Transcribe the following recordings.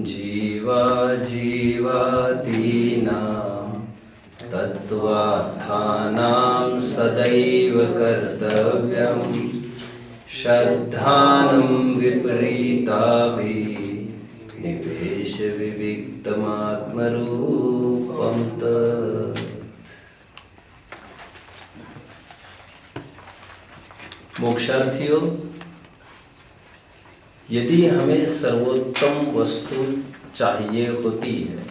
जीवा जीवातीनां तत्त्वार्थानां सदैव कर्तव्यं श्रद्धानं विपरीताभिः निवेश विविक्तमात्मरूपं तत्। मोक्षार्थियों, यदि हमें सर्वोत्तम वस्तु चाहिए होती है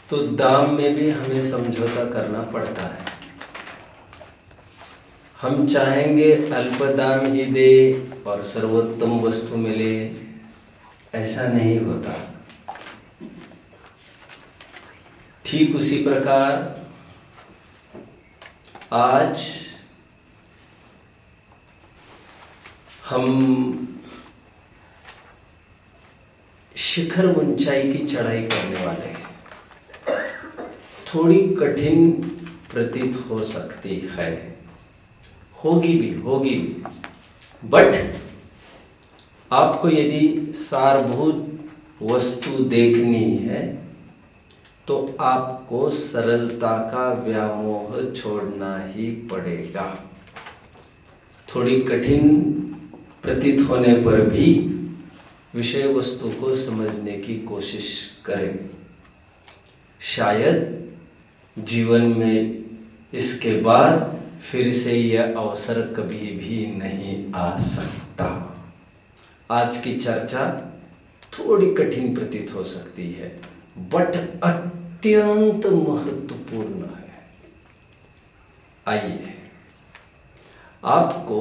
तो दाम में भी हमें समझौता करना पड़ता है। हम चाहेंगे अल्प दाम ही दे और सर्वोत्तम वस्तु मिले, ऐसा नहीं होता। ठीक उसी प्रकार आज हम शिखर ऊंचाई की चढ़ाई करने वाले हैं। थोड़ी कठिन प्रतीत हो सकती है, होगी भी, बट आपको यदि सारभूत वस्तु देखनी है तो आपको सरलता का व्यामोह छोड़ना ही पड़ेगा। थोड़ी कठिन प्रतीत होने पर भी विषय वस्तु को समझने की कोशिश करें। शायद जीवन में इसके बाद फिर से यह अवसर कभी भी नहीं आ सकता। आज की चर्चा थोड़ी कठिन प्रतीत हो सकती है, बट अत्यंत महत्वपूर्ण है। आइए आपको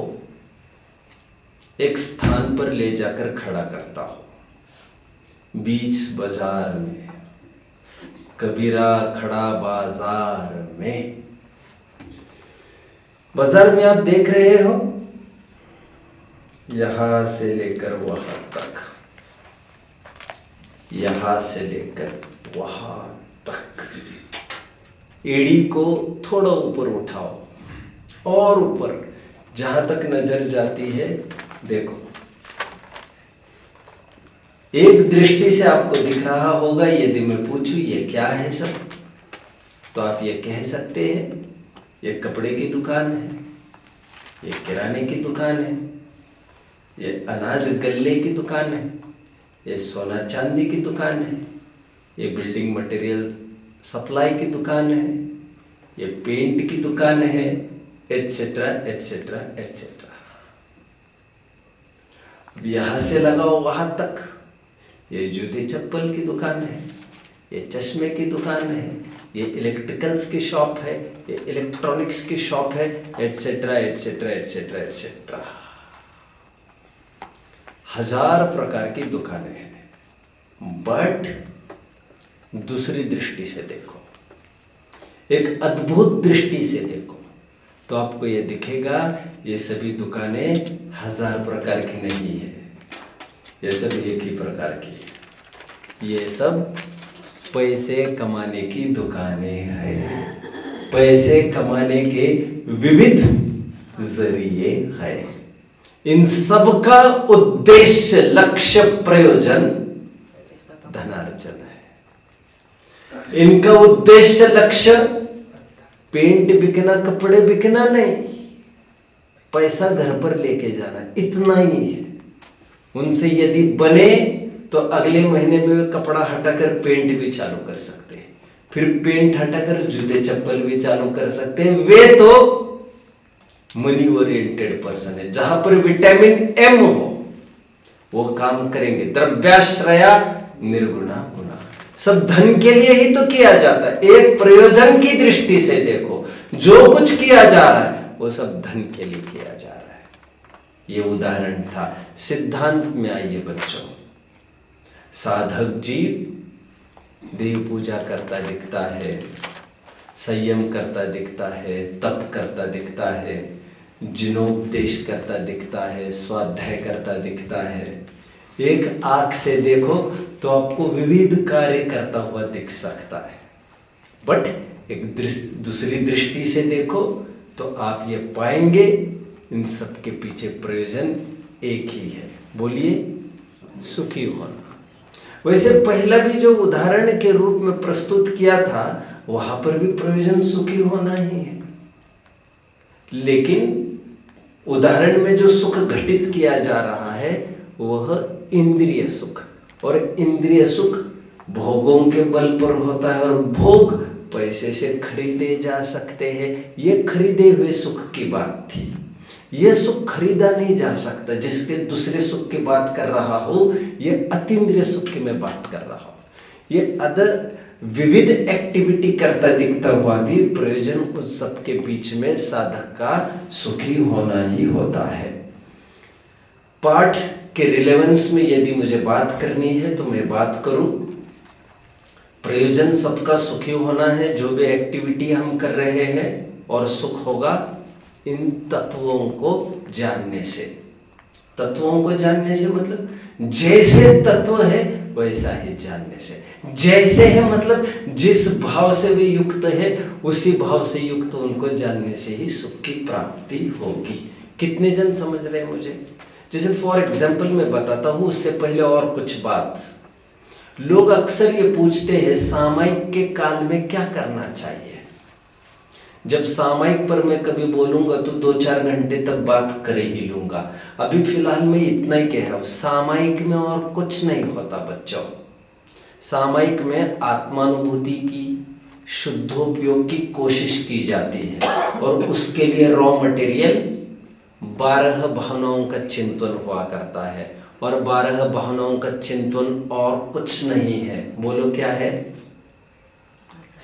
एक स्थान पर ले जाकर खड़ा करता हूं। बीच बाजार में, कबीरा खड़ा बाजार में। बाजार में आप देख रहे हो, यहां से लेकर वहां तक, यहां से लेकर वहां तक। एड़ी को थोड़ा ऊपर उठाओ और ऊपर, जहां तक नजर जाती है देखो। एक दृष्टि से आपको दिख रहा होगा। यदि मैं पूछूं ये क्या है सब, तो आप ये कह सकते हैं ये कपड़े की दुकान है, ये किराने की दुकान है, ये अनाज गल्ले की दुकान है, ये सोना चांदी की दुकान है, ये बिल्डिंग मटेरियल सप्लाई की दुकान है, ये पेंट की दुकान है, एटसेट्रा एटसेट्रा एटसेट्रा। यहां से लगाओ वहां तक, ये जूते चप्पल की दुकान है, ये चश्मे की दुकान है, ये इलेक्ट्रिकल्स की शॉप है, ये इलेक्ट्रॉनिक्स की शॉप है, एटसेट्रा एटसेट्रा एटसेट्रा एटसेट्रा। हजार प्रकार की दुकानें हैं। बट दूसरी दृष्टि से देखो, एक अद्भुत दृष्टि से देखो, तो आपको ये दिखेगा ये सभी दुकानें हजार प्रकार की नहीं है, ये सब एक ही प्रकार की है। ये सब पैसे कमाने की दुकानें हैं। पैसे कमाने के विविध जरिए हैं। इन सब का उद्देश्य, लक्ष्य, प्रयोजन धनार्जन है। इनका उद्देश्य, लक्ष्य पेंट बिकना, कपड़े बिकना नहीं, पैसा घर पर लेके जाना, इतना ही है। उनसे यदि बने तो अगले महीने में वे कपड़ा हटाकर पेंट भी चालू कर सकते हैं, फिर पेंट हटाकर जूते चप्पल भी चालू कर सकते हैं। वे तो मनी ओरिएंटेड पर्सन है। जहां पर विटामिन एम हो वो काम करेंगे। द्रव्याश्रया निर्गुणा गुणा, सब धन के लिए ही तो किया जाता है। एक प्रयोजन की दृष्टि से देखो, जो कुछ किया जा रहा है वो सब धन के लिए किया जा रहा है। ये उदाहरण था। सिद्धांत में आइए बच्चों, साधक जीव देव पूजा करता दिखता है, संयम करता दिखता है, तप करता दिखता है, जिनोपदेश करता दिखता है, स्वाध्याय करता दिखता है। एक आंख से देखो तो आपको विविध कार्य करता हुआ दिख सकता है, बट एक दूसरी दृष्टि से देखो तो आप ये पाएंगे इन सब के पीछे प्रयोजन एक ही है। बोलिए, सुखी होना। वैसे पहला भी जो उदाहरण के रूप में प्रस्तुत किया था वहां पर भी प्रयोजन सुखी होना ही है, लेकिन उदाहरण में जो सुख घटित किया जा रहा है वह इंद्रिय सुख, और इंद्रिय सुख भोगों के बल पर होता है, और भोग पैसे से खरीदे जा सकते हैं। ये खरीदे हुए सुख की बात थी। यह सुख खरीदा नहीं जा सकता। जिसके दूसरे सुख की बात कर रहा हूं, ये अतीन्द्रिय सुख की मैं बात कर रहा हूं। ये अदर विविध एक्टिविटी करता दिखता हुआ भी प्रयोजन उस सब के बीच में साधक का सुखी होना ही होता है। पाठ के रिलेवेंस में यदि मुझे बात करनी है तो मैं बात करूं, प्रयोजन सबका सुखी होना है, जो भी एक्टिविटी हम कर रहे हैं, और सुख होगा इन तत्वों को जानने से। तत्वों को जानने से मतलब जैसे तत्व है वैसा ही जानने से। जैसे है मतलब जिस भाव से वे युक्त है उसी भाव से युक्त उनको जानने से ही सुख की प्राप्ति होगी। कितने जन समझ रहे हैं मुझे? जैसे फॉर एग्जाम्पल मैं बताता हूं, उससे पहले और कुछ बात। लोग अक्सर ये पूछते हैं सामयिक के काल में क्या करना चाहिए। जब सामयिक पर मैं कभी बोलूंगा तो 2-4 घंटे तक बात कर ही लूंगा। अभी फिलहाल मैं इतना ही कह रहा हूं, सामयिक में और कुछ नहीं होता बच्चों। सामयिक में आत्मानुभूति की शुद्धोपयोग की कोशिश की जाती है, और उसके लिए रॉ मटेरियल 12 भावनाओं का चिंतन हुआ करता है, और 12 भावनाओं का चिंतन और कुछ नहीं है। बोलो क्या है?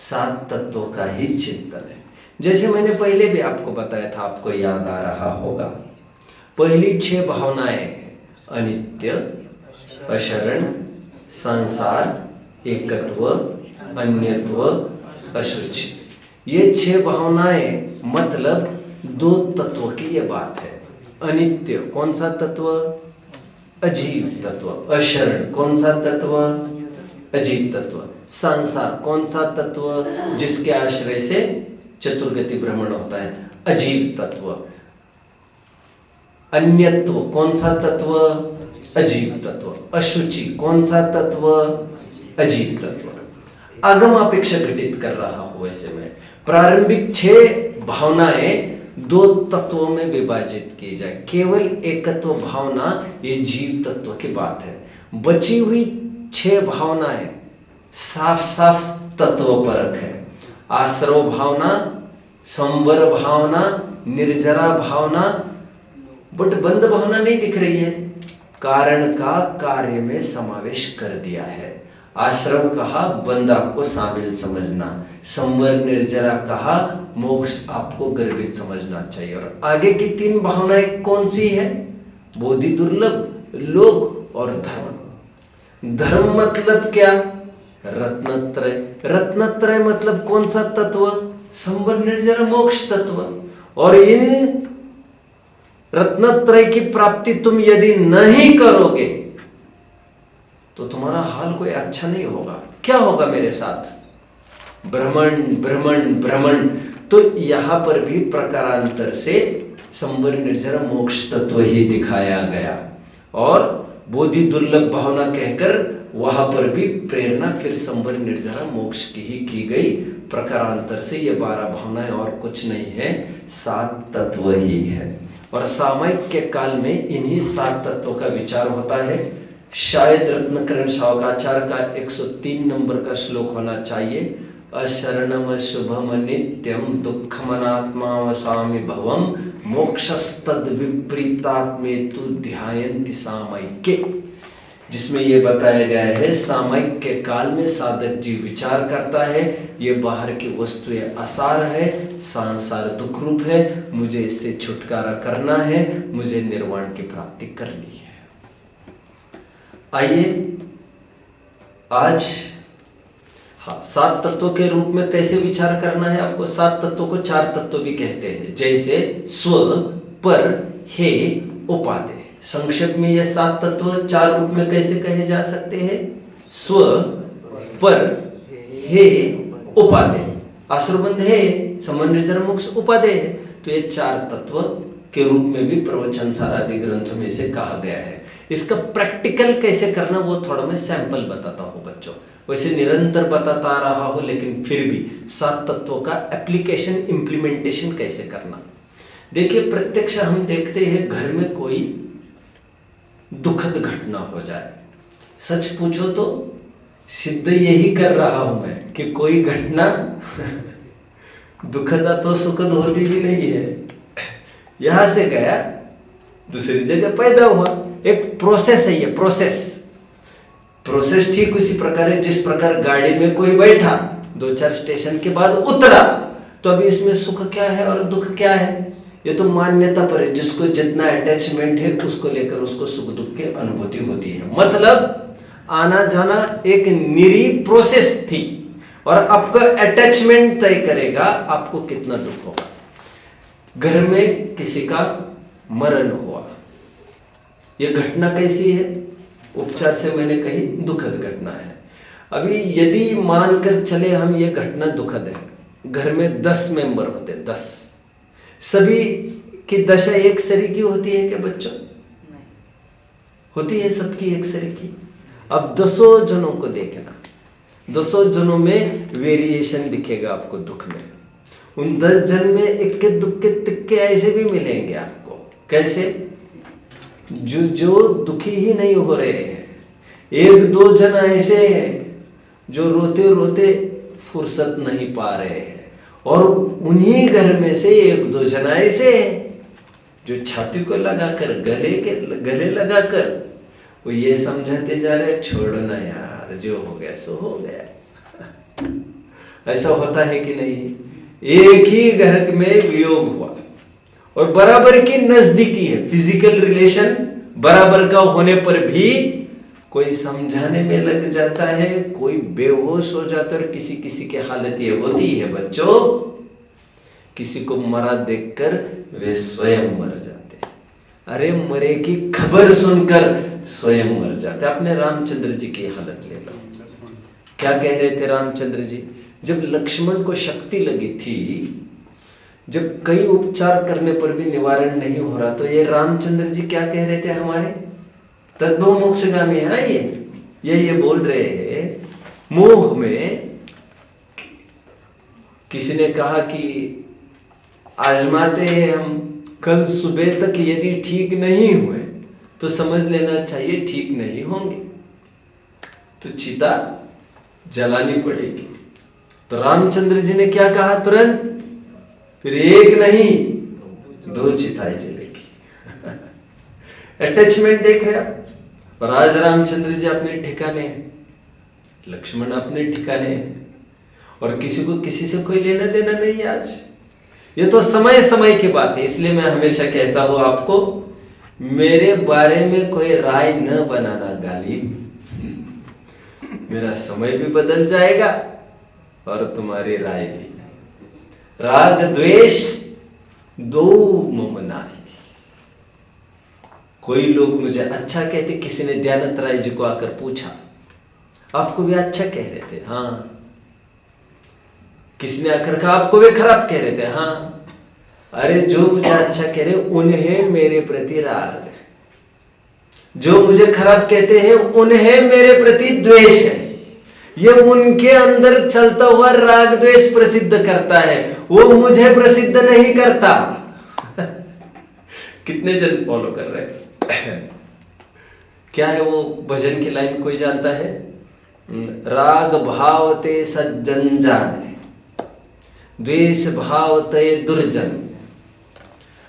7 तत्वों का ही चिंतन है। जैसे मैंने पहले भी आपको बताया था, आपको याद आ रहा होगा, पहली 6 भावनाएं अनित्य, अशरण, संसार, एकत्व, अन्यत्व, अशुचि। ये 6 भावनाएं मतलब 2 तत्वों की ये बात है। अनित्य कौन सा तत्व? अजीव तत्व। अशरण कौन सा तत्व? अजीव तत्व। संसार कौन सा तत्व? जिसके आश्रय से चतुर्गति भ्रमण होता है, अजीव तत्व। अन्यत्व कौन सा तत्व? अजीव तत्व। अशुचि कौन सा तत्व? अजीव तत्व। आगम अपेक्षा घटित कर रहा हूं। वैसे में प्रारंभिक 6 भावनाएं 2 तत्वों में विभाजित की जाए, केवल एकत्व भावना ये जीव तत्व की बात है। बची हुई 6 भावनाएं साफ साफ तत्व परक है। आश्रव भावना, संवर भावना, निर्जरा भावना, बट बंद भावना नहीं दिख रही है। कारण का कार्य में समावेश कर दिया है। आश्रव कहा बंद आपको शामिल समझना, संवर निर्जरा कहा मोक्ष आपको गर्वित समझना चाहिए। और आगे की 3 भावनाएं कौन सी है? बोधि दुर्लभ, लोक और धर्म। धर्म मतलब क्या? रत्नत्रय। रत्नत्रय मतलब कौन सा तत्व? संवर निर्जरा मोक्ष तत्व। और इन रत्नत्रय की प्राप्ति तुम यदि नहीं करोगे तो तुम्हारा हाल कोई अच्छा नहीं होगा। क्या होगा मेरे साथ? भ्रमण भ्रमण भ्रमण। तो यहां पर भी प्रकारांतर से संवर निर्जरा मोक्ष तत्व ही दिखाया गया, और बोधि दुर्लभ भावना कहकर वहां पर भी प्रेरणा फिर संवर निर्जरा मोक्ष की ही की गई। प्रकारांतर से ये 12 भावनाएं और कुछ नहीं है, 7 तत्व ही है। और सामयिक के काल में इन्हीं 7 तत्वों का विचार होता है। शायद रत्नकरण शावकाचार्य का 103 नंबर का श्लोक होना चाहिए। अशरणम शुभम नित्यम दुःखमनात्मा वसामि भवम मोक्षस्तद विपरीतात्मेतु ध्यायन्ति सामयिके, जिसमें ये बताया गया है सामयिक के काल में साधक जी विचार करता है, ये बाहर की वस्तु असार है, संसार दुख रूप है, मुझे इससे छुटकारा करना है, मुझे निर्वाण की प्राप्ति करनी है। आइए आज 7 तत्वों के रूप में कैसे विचार करना है आपको। 7 तत्वों को 4 तत्व भी कहते हैं, जैसे स्व, पर, हे, उपादेय। संक्षेप में ये 7 तत्व 4 रूप में कैसे कहे जा सकते हैं? स्व, पर, हे, उपादेय। आश्रबंध है, संवर निर्जरा मोक्ष उपादेय है। तो ये 4 तत्व के रूप में भी प्रवचन सार आदि ग्रंथों में से कहा गया है। इसका प्रैक्टिकल कैसे करना वो थोड़ा मैं सैंपल बताता हूँ बच्चों। वैसे निरंतर बताता आ रहा हूँ, लेकिन फिर भी 7 तत्वों का एप्लीकेशन इम्प्लीमेंटेशन कैसे करना। देखिए, प्रत्यक्ष हम देखते हैं घर में कोई दुखद घटना हो जाए, सच पूछो तो सिद्ध यही कर रहा हूं मैं कि कोई घटना दुखद तो सुखद होती भी नहीं है। यहां से गया दूसरी जगह पैदा हुआ, एक प्रोसेस है ये। प्रोसेस ठीक उसी प्रकार है जिस प्रकार गाड़ी में कोई बैठा 2-4 स्टेशन के बाद उतरा, तो अभी इसमें सुख क्या है और दुख क्या है ये तो मान्यता पर है। जिसको जितना अटैचमेंट है उसको लेकर उसको सुख दुख की अनुभूति होती है। मतलब आना जाना एक निरी प्रोसेस थी, और आपका अटैचमेंट तय करेगा आपको कितना दुख होगा। घर में किसी का मरण हुआ, यह घटना कैसी है? उपचार से मैंने कही दुखद घटना है। अभी यदि मानकर चले हम ये घटना दुखद है, घर में 10 मेंबर होते, 10, सभी की दशा एक सरीकी होती है क्या बच्चों? होती है सबकी एक सरीकी। अब 200 जनों को देखना, 200 जनों में वेरिएशन दिखेगा आपको दुख में। उन 10 जन में इक्के दुक्के तिक्के ऐसे भी मिलेंगे आपको। कैसे? जो दुखी ही नहीं हो रहे हैं। 1-2 जन ऐसे हैं जो रोते रोते फुर्सत नहीं पा रहे हैं, और उन्हीं घर में से 1-2 जन ऐसे हैं जो छाती को लगाकर गले लगाकर वो ये समझाते जा रहे छोड़ो ना यार, जो हो गया सो हो गया। ऐसा होता है कि नहीं? एक ही घर में वियोग हुआ और बराबर की नजदीकी है, फिजिकल रिलेशन बराबर का होने पर भी कोई समझाने में लग जाता है, कोई बेहोश हो जाता है, और किसी किसी की हालत ये होती है बच्चों, किसी को मरा देखकर वे स्वयं मर जाते। अरे मरे की खबर सुनकर स्वयं मर जाते। आपने रामचंद्र जी की हालत ले लो, क्या कह रहे थे रामचंद्र जी? जब लक्ष्मण को शक्ति लगी थी, जब कई उपचार करने पर भी निवारण नहीं हो रहा, तो ये रामचंद्र जी क्या कह रहे थे? हमारे तद्भव मोक्षगामी है ये बोल रहे हैं। मोह में किसी ने कहा कि आजमाते हैं हम, कल सुबह तक यदि ठीक नहीं हुए तो समझ लेना चाहिए ठीक नहीं होंगे, तो चिता जलानी पड़ेगी। तो रामचंद्र जी ने क्या कहा तुरंत? फिर 1 नहीं 2 चिताएं जलेगी। अटैचमेंट देख रहे आप। और आज रामचंद्र जी अपने ठिकाने हैं, लक्ष्मण अपने ठिकाने हैं, और किसी को किसी से कोई लेना देना नहीं है आज। ये तो समय समय की बात है। इसलिए मैं हमेशा कहता हूं आपको, मेरे बारे में कोई राय न बनाना गालिब, मेरा समय भी बदल जाएगा और तुम्हारी राय भी। राग द्वेष दो मम नाहि। कोई लोग मुझे अच्छा कहते, किसी ने दयानंद राय जी को आकर पूछा, आपको भी अच्छा कह रहे थे? हाँ। किसी ने आकर कहा आपको वे खराब कह रहे थे? हाँ। अरे जो मुझे अच्छा कह रहे उन्हें मेरे प्रति राग, जो मुझे खराब कहते हैं उन्हें मेरे प्रति द्वेष है। ये उनके अंदर चलता हुआ राग द्वेष प्रसिद्ध करता है, वो मुझे प्रसिद्ध नहीं करता। कितने जन फॉलो कर रहे हैं? क्या है वो भजन की लाइन, कोई जानता है? राग भाव ते सज्जन जाने, द्वेष भाव ते दुर्जन,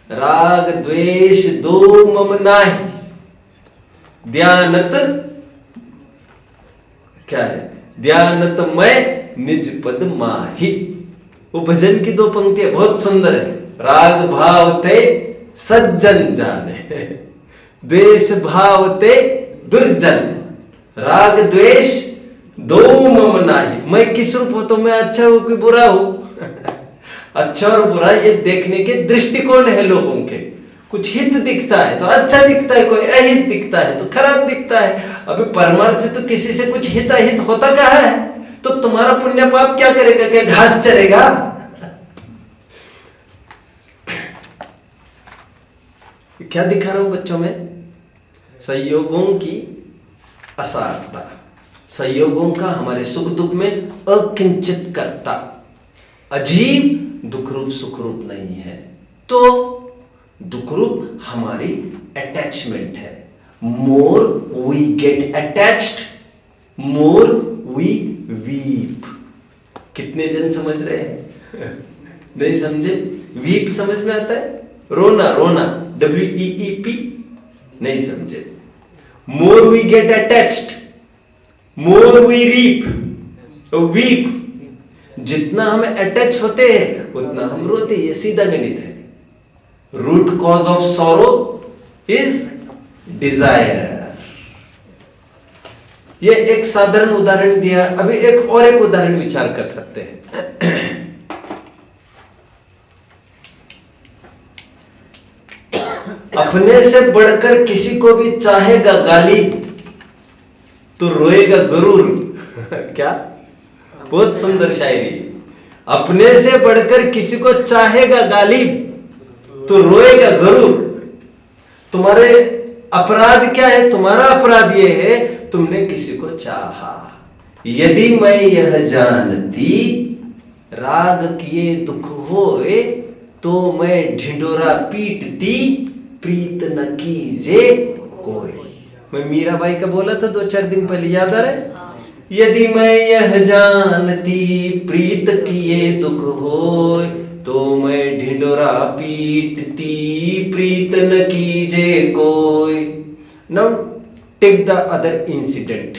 राग द्वेष दो मम नाहि, ध्यानत क्या है? ध्यानत मैं निज पद माही। वो भजन की 2 पंक्तियां बहुत सुंदर है। राग भाव ते सज्जन जाने, द्वेष भाव ते दुर्जन, राग द्वेष दो मम नाहि। मैं किस रूप हो? तो मैं अच्छा हूं कि बुरा हूं? अच्छा और बुरा ये देखने के दृष्टिकोण है लोगों के। कुछ हित दिखता है तो अच्छा दिखता है, कोई अहित दिखता है तो खराब दिखता है। अभी परमार्थ से तो किसी से कुछ हित अहित होता कहाँ है? तो तुम्हारा पुण्य पाप क्या करेगा? क्या घास चरेगा? क्या दिखा रहा हूं बच्चों में? संयोगों की असारता, संयोगों का हमारे सुख दुख में अकिंचित कर्ता, अजीब दुख रूप सुख रूप नहीं है। तो दुख रूप हमारी अटैचमेंट है। More we get attached, more we weep. कितने जन समझ रहे हैं? नहीं समझे? वीप समझ में आता है? रोना, रोना, WEEP। नहीं समझे? More we get attached, more we reap, weep. जितना हम अटैच होते हैं उतना हम रोते हैं। ये सीधा गणित है। Root cause of sorrow is desire. ये एक साधारण उदाहरण दिया। अभी एक और एक उदाहरण विचार कर सकते हैं। अपने से बढ़कर किसी को भी चाहेगा गाली तो रोएगा जरूर। क्या बहुत सुंदर शायरी। अपने से बढ़कर किसी को चाहेगा गालिब तो रोएगा जरूर। तुम्हारे अपराध क्या है? तुम्हारा अपराध यह है तुमने किसी को चाहा। यदि मैं यह जानती राग किए दुख होए तो मैं ढिंडोरा पीटती प्रीत न कीजे कोई। मैं मीराबाई का बोला था 2-4 दिन पहले, याद आ रहा है? यदि मैं यह जानती प्रीत किए दुख होए तो मैं ढिंडोरा पीटती प्रीत न कीजे कोई। Now take the other incident,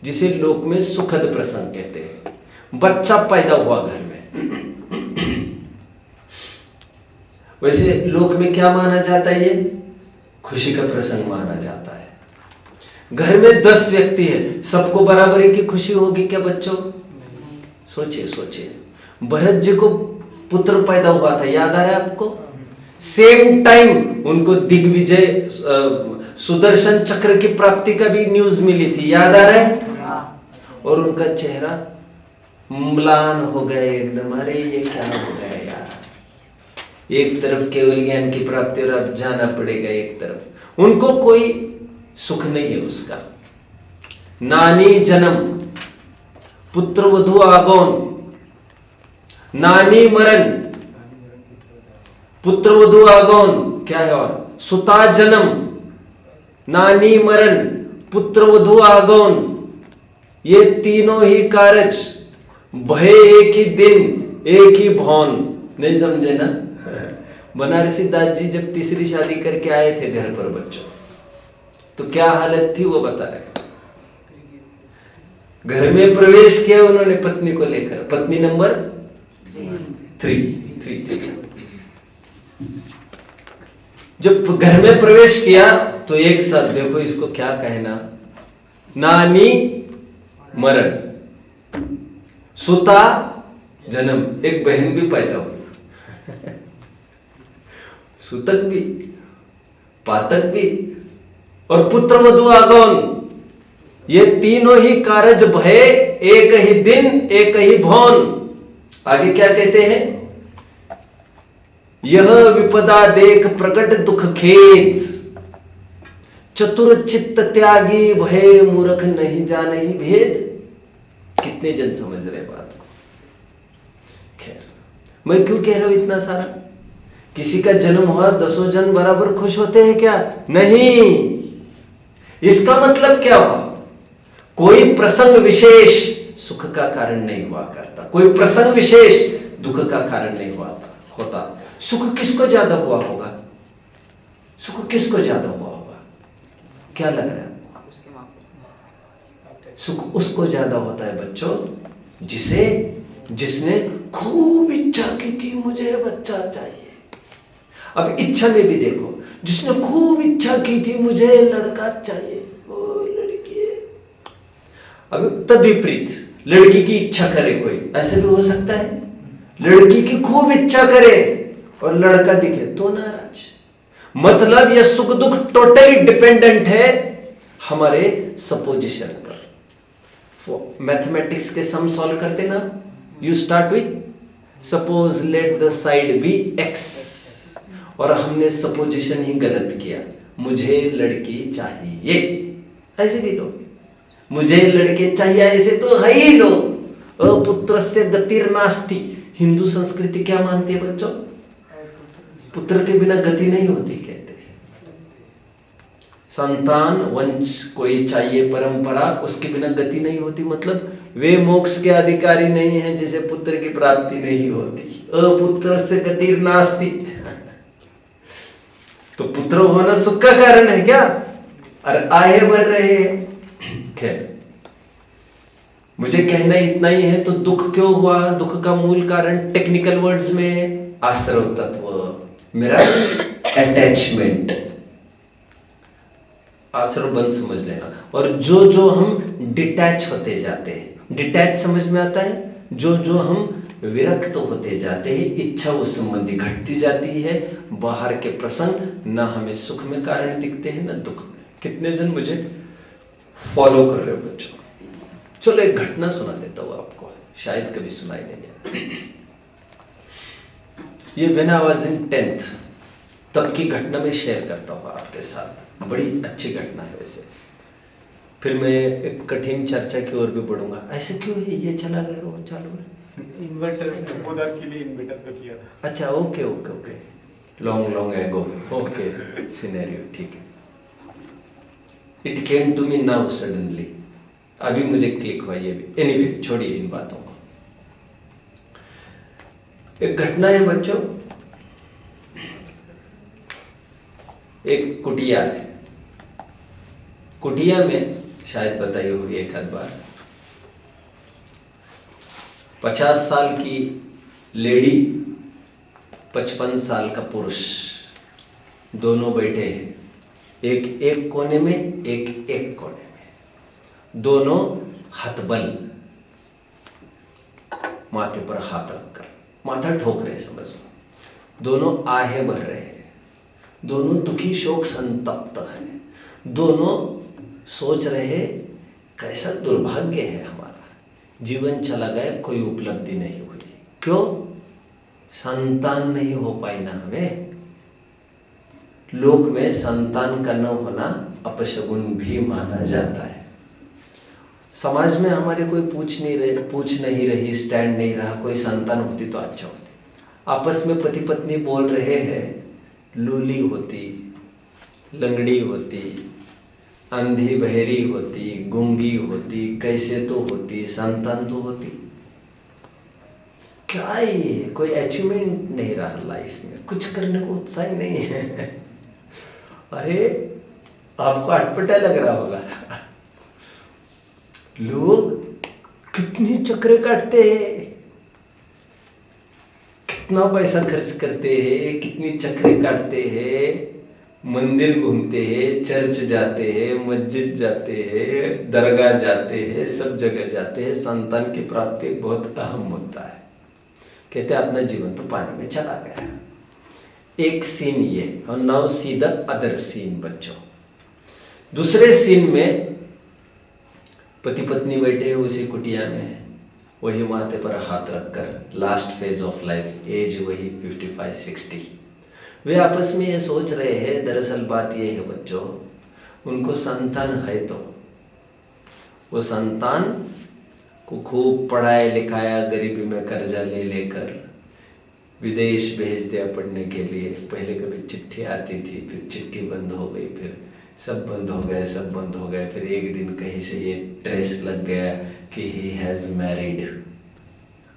जिसे लोक में सुखद प्रसंग कहते हैं। बच्चा पैदा हुआ घर में। वैसे लोक में क्या माना जाता है? ये खुशी का प्रसंग माना जाता है। घर में 10 व्यक्ति है, सबको बराबरी की खुशी होगी क्या बच्चों? सोचिए सोचिए। भरत जी को पुत्र पैदा हुआ था, याद आ रहा है आपको? सेम टाइम उनको दिग्विजय सुदर्शन चक्र की प्राप्ति का भी न्यूज मिली थी, याद आ रहा है? और उनका चेहरा म्लान हो गया एकदम। अरे ये क्या हो गया यार, एक तरफ केवल ज्ञान की प्राप्ति और अब जाना पड़ेगा एक तरफ। उनको कोई सुख नहीं है उसका। नानी जन्म, पुत्र वधु आगमन, नानी मरण, पुत्र वधु आगमन, क्या है और सुता जन्म, नानी मरण, पुत्र वधु आगमन, ये तीनों ही कारज भय एक ही दिन एक ही भौन। नहीं समझे ना? बनारसी दास जी जब तीसरी शादी करके आए थे घर पर बच्चों, तो क्या हालत थी वो बता रहे। घर में प्रवेश किया उन्होंने पत्नी को लेकर, पत्नी नंबर 3। जब घर में प्रवेश किया तो एक साथ देखो इसको क्या कहना, नानी मरण, सुता जन्म, एक बहन भी पैदा हुई। सुतक भी, पातक भी और पुत्र वधु आगमन, ये तीनों ही कारज भय एक ही दिन एक ही भौन। आगे क्या कहते हैं? यह विपदा देख प्रकट दुख खेद, चतुर चित्त त्यागी भय मूर्ख नहीं जाने ही भेद। कितने जन समझ रहे बात को? खैर, मैं क्यों कह रहा हूं इतना सारा? किसी का जन्म हुआ 10 जन बराबर खुश होते हैं क्या? नहीं। इसका मतलब क्या हुआ? कोई प्रसंग विशेष सुख का कारण नहीं हुआ करता, कोई प्रसंग विशेष दुख का कारण नहीं हुआ होता। सुख किसको ज्यादा हुआ होगा? सुख किसको ज्यादा हुआ होगा? क्या लग रहा है? सुख उसको ज्यादा होता है बच्चों जिसने खूब इच्छा की थी मुझे बच्चा चाहिए। अब इच्छा में भी देखो, जिसने खूब इच्छा की थी मुझे लड़का चाहिए, वो लड़की है। अब तद्विपरीत, लड़की की इच्छा करे कोई, ऐसे भी हो सकता है। लड़की की खूब इच्छा करे और लड़का दिखे तो नाराज। मतलब यह सुख दुख टोटली डिपेंडेंट है हमारे सपोजिशन पर। मैथमेटिक्स के सम सॉल्व करते ना, you start with suppose let the side B x, और हमने सपोजिशन ही गलत किया। मुझे लड़की चाहिए, ऐसे भी लो। मुझे लड़के चाहिए, ऐसे तो है ही लो। अपुत्रस्य गतिर्नास्ति। हिंदू संस्कृति क्या मानती है बच्चों? पुत्र के बिना गति नहीं होती कहते हैं। संतान वंश कोई चाहिए, परंपरा, उसके बिना गति नहीं होती। मतलब वे मोक्ष के अधिकारी नहीं हैं जिसे पुत्र की प्राप्ति नहीं होती। अपुत्रस्य गतिर्नास्ति। तो पुत्र होना सुख का कारण है क्या? और आए बढ़ रहे हैं। खैर, मुझे कहना इतना ही है। तो दुख क्यों हुआ? दुख का मूल कारण टेक्निकल वर्ड्स में आश्रव तत्व, मेरा अटैचमेंट। आश्रव बंद समझ लेना। और जो जो हम डिटैच होते जाते हैं, डिटैच समझ में आता है? जो जो हम विरक्त होते जाते हैं, इच्छा उस संबंधी घटती जाती है। बाहर के प्रसंग न हमें सुख में कारण दिखते हैं न दुख में। कितने जन मुझे फॉलो कर रहे हो बच्चों? चलो एक घटना सुना देता हूँ आपको, शायद कभी सुनाई नहीं है। ये when I was in 10th तब की घटना मैं शेयर करता हूँ आपके साथ। बड़ी अच्छी घटना है वैसे। फिर मैं एक कठिन चर्चा की ओर भी बढ़ूंगा। ऐसे क्यों है ये चला गया वो चालू है? इन्वर्टर उधर के लिए इन्वर्टर पे किया था। अच्छा, okay okay okay, long ago, okay scenario, ठीक है। It came to me now suddenly, अभी मुझे क्लिक हुआ ये भी। एनीवे, छोड़िए इन बातों को। एक घटना है बच्चों, एक कुटिया है। कुटिया में शायद बताई होगी एक आध बार, 50 साल की लेडी, 55 साल का पुरुष, दोनों बैठे हैं। एक एक कोने में, एक कोने में। दोनों हथबल, माथे पर हाथ रखकर माथा ठोक रहे, समझ लो। दोनों आहे भर रहे हैं। दोनों दुखी शोक संतप्त है। दोनों सोच रहे कैसा दुर्भाग्य है हमारा, जीवन चला गया, कोई उपलब्धि नहीं हुई। क्यों? संतान नहीं हो पाई ना हमें। लोक में संतान का न होना अपशगुन भी माना जाता है। समाज में हमारे कोई पूछ नहीं रही, स्टैंड नहीं रहा। कोई संतान होती तो अच्छा होती। आपस में पति पत्नी बोल रहे हैं, लूली होती, लंगड़ी होती, अंधी बहरी होती, गूंगी होती, कैसे तो होती, संतान तो होती। क्या ये कोई अचीवमेंट नहीं रहा लाइफ में, कुछ करने को उत्साह नहीं है। अरे आपको अटपटा लग रहा होगा। लोग कितनी चक्कर काटते हैं, कितना पैसा खर्च करते हैं, कितनी चक्कर काटते हैं, मंदिर घूमते हैं, चर्च जाते हैं, मस्जिद जाते हैं, दरगाह जाते हैं, सब जगह जाते हैं। संतान की प्राप्ति बहुत अहम मुद्दा है। कहते हैं अपना जीवन तो पानी में चला गया। एक सीन ये, और now see the other scene बच्चों। दूसरे सीन में पति पत्नी बैठे हैं उसी कुटिया में, वही माथे पर हाथ रखकर, last phase of life, age वही 55-60। वे आपस में ये सोच रहे हैं, दरअसल बात ये है बच्चों, उनको संतान है तो वो संतान को खूब पढ़ाया लिखाया, गरीबी में कर्जा ले लेकर विदेश भेज दिया पढ़ने के लिए। पहले कभी चिट्ठी आती थी, फिर चिट्ठी बंद हो गई, फिर सब बंद हो गए। फिर एक दिन कहीं से ये ट्रेस लग गया कि ही हैज़ मैरिड,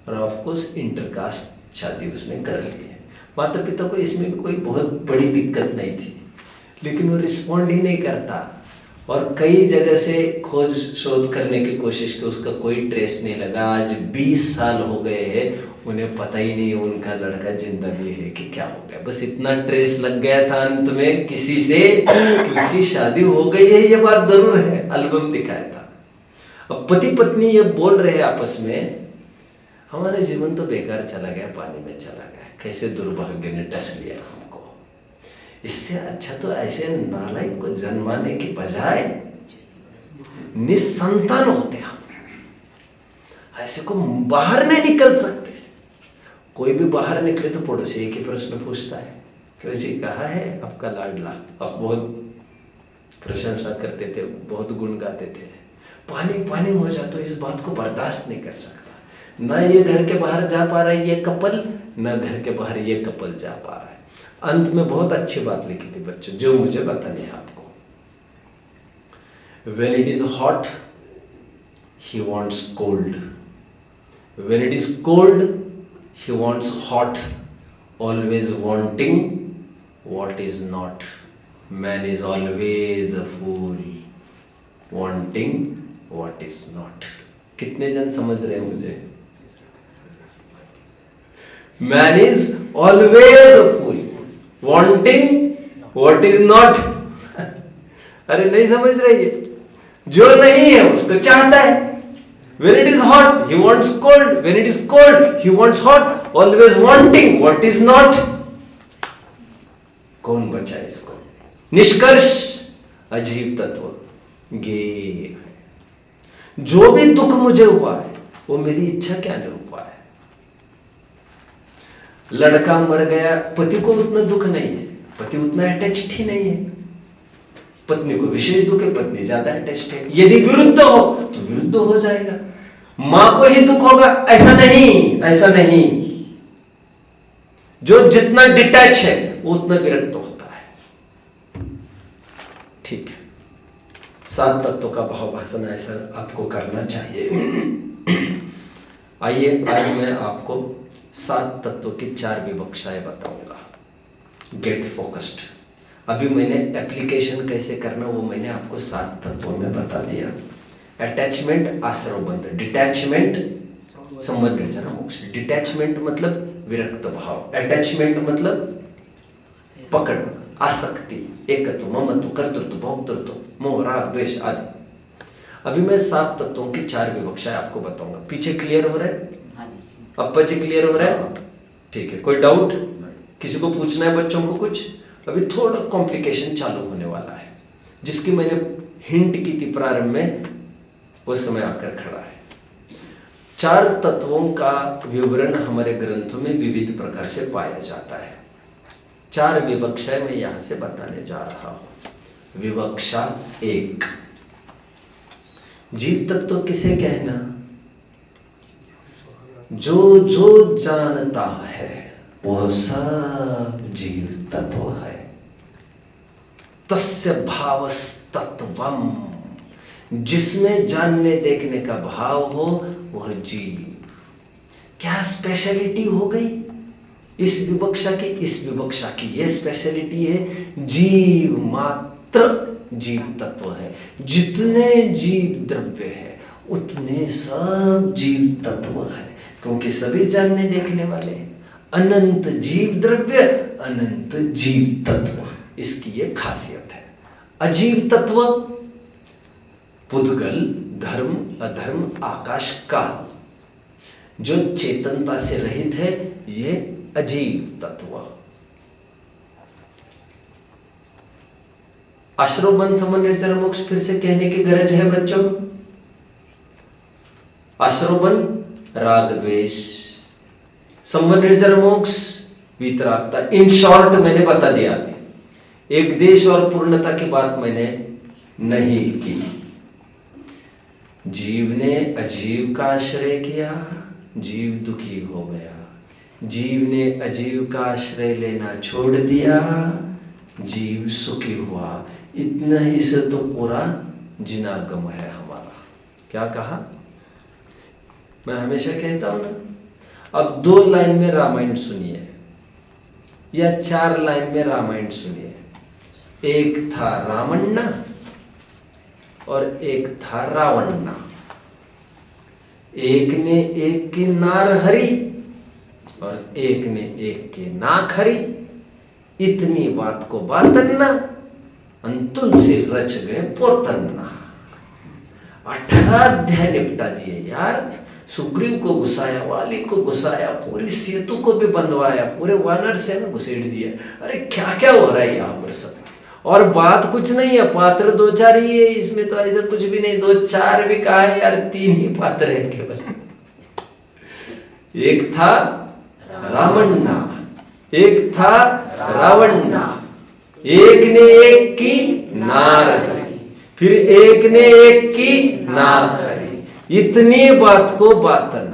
और ऑफकोर्स इंटरकास्ट शादी उसने कर ली है। माता पिता को इसमें भी कोई बहुत बड़ी दिक्कत नहीं थी, लेकिन वो रिस्पॉन्ड ही नहीं करता। और कई जगह से खोज शोध करने की कोशिश की, उसका कोई ट्रेस नहीं लगा। आज 20 साल हो गए हैं, उन्हें पता ही नहीं उनका लड़का जिंदा भी है कि क्या हो गया। बस इतना ट्रेस लग गया था अंत में किसी से कि उसकी शादी हो गई है, ये बात जरूर है, एल्बम दिखाया था। अब पति पत्नी ये बोल रहे हैं आपस में, हमारा जीवन तो बेकार चला गया, पानी में चला गया, कैसे दुर्भाग्य ने डस लिया हमको। इससे अच्छा तो ऐसे नालायक को जन्माने की बजाय निसंतान होते हम। ऐसे को बाहर नहीं निकल सकते। कोई भी बाहर निकले तो पड़ोसी एक ही प्रश्न पूछता है, क्यों जी कहाँ है आपका लाडला? आप बहुत प्रशंसा करते थे, बहुत गुण गाते थे। पानी पानी हो जाता तो इस बात को बर्दाश्त नहीं कर सकता। ना ये घर के बाहर जा पा रहा है ये कपल, ना घर के बाहर ये कपल जा पा रहा है। अंत में बहुत अच्छी बात लिखी थी बच्चों, जो मुझे बतानी है आपको। When it is hot, he wants cold. When it is cold, he wants hot. Always wanting what is not. Man is always a fool, wanting what is not. कितने जन समझ रहे हैं मुझे? Man is always a fool, wanting what is not. अरे नहीं समझ रहे ये? जो नहीं है उसको चाहता है। When it is hot, he wants cold. When it is cold, he wants hot. Always wanting what is not. कौन बचा इसको? निष्कर्ष अजीब तत्व गे है। जो भी दुख मुझे हुआ है वो मेरी इच्छा के अनुरूप हुआ है। लड़का मर गया, पति को उतना दुख नहीं है, पति उतना अटैच्ड ही नहीं है। पत्नी को विशेष दुख है, पत्नी ज्यादा अटैच्ड है। यदि विरुद्ध हो तो विरुद्ध हो जाएगा। मां को ही दुख होगा ऐसा नहीं, ऐसा नहीं। जो जितना डिटैच है वो उतना विरक्त होता है। ठीक है, 7 तत्वों का भाव भाषण ऐसा आपको करना चाहिए। आइए आज मैं आपको 7 तत्वों की 4 विवक्षाएं बताऊंगा। Get focused. अभी मैंने एप्लीकेशन कैसे करना वो मैंने आपको 7 तत्वों में बता दिया। अटैचमेंट आश्रवबंध, डिटैचमेंट संबंध निर्जरा मोक्ष। डिटैचमेंट मतलब विरक्त भाव, अटैचमेंट मतलब पकड़, आसक्ति, एकत्व, ममत्व, कर्तृत्व, भोक्तृत्व, मोह, राग, द्वेष आदि। अभी मैं 7 तत्वों की 4 विवक्षाएं आपको बताऊंगा। पीछे क्लियर हो रहा है? अप्पा जी क्लियर हो रहा है? ठीक है, कोई डाउट? किसी को पूछना है बच्चों को कुछ? अभी थोड़ा कॉम्प्लिकेशन चालू होने वाला है, जिसकी मैंने हिंट की थी प्रारंभ में, वो समय आकर खड़ा है। 4 तत्वों का विवरण हमारे ग्रंथों में विविध प्रकार से पाया जाता है। 4 विवक्षाएं मैं यहां से बताने जा रहा हूं। विवक्षा 1, जीव तत्व किसे कहना? जो जो जानता है वह सब जीव तत्व है। तस्य भावस्तत्वम, जिसमें जानने देखने का भाव हो वह जीव। क्या स्पेशलिटी हो गई इस विवक्षा की? इस विवक्षा की यह स्पेशलिटी है, जीव मात्र जीव तत्व है। जितने जीव द्रव्य है उतने सब जीव तत्व है, क्योंकि सभी जानने देखने वाले हैं। अनंत जीव द्रव्य, अनंत जीव तत्व, इसकी ये खासियत है। अजीव तत्व पुद्गल, धर्म, अधर्म, आकाश, काल, जो चेतनता से रहित है, ये अजीव तत्व। आश्रवबंध संबंध निर्जरा मोक्ष फिर से कहने की गरज है बच्चों। आश्रवबंध राग द्वेष, संबंध निर्जरा मोक्ष वीतरागता। इन शॉर्ट मैंने बता दिया। एक देश और पूर्णता की बात मैंने नहीं की। जीव ने अजीव का आश्रय किया, जीव दुखी हो गया। जीव ने अजीव का आश्रय लेना छोड़ दिया, जीव सुखी हुआ। इतना ही से तो पूरा जिनागम है हमारा। क्या कहा? मैं हमेशा कहता हूं ना, अब 2 लाइन में रामायण सुनिए या 4 लाइन में रामायण सुनिए। एक था रावण्णा और एक था रावण्णा। एक ने एक की नार हरी और एक ने एक की नाक हरी। इतनी बात को बातन्ना, अंतुल से रच गए पोतन्ना। 18 अध्याय निपटा दिए यार। सुग्रीव को घुसाया, वाली को घुसाया, पूरी सेतु को भी बंधवाया, पूरे वानर सेना घुसेड़ दिया। अरे क्या क्या हो रहा है यहाँ पर सब। और बात कुछ नहीं है, पात्र 2-4 ही है इसमें, तो ऐसा कुछ भी नहीं। 2-4 भी कहा है यार, 3 ही पात्र है केवल। एक था रावण्णा, एक था रावण्णा। एक ने एक की नार खरी, फिर एक ने एक की नार खरी, इतनी बात को बातन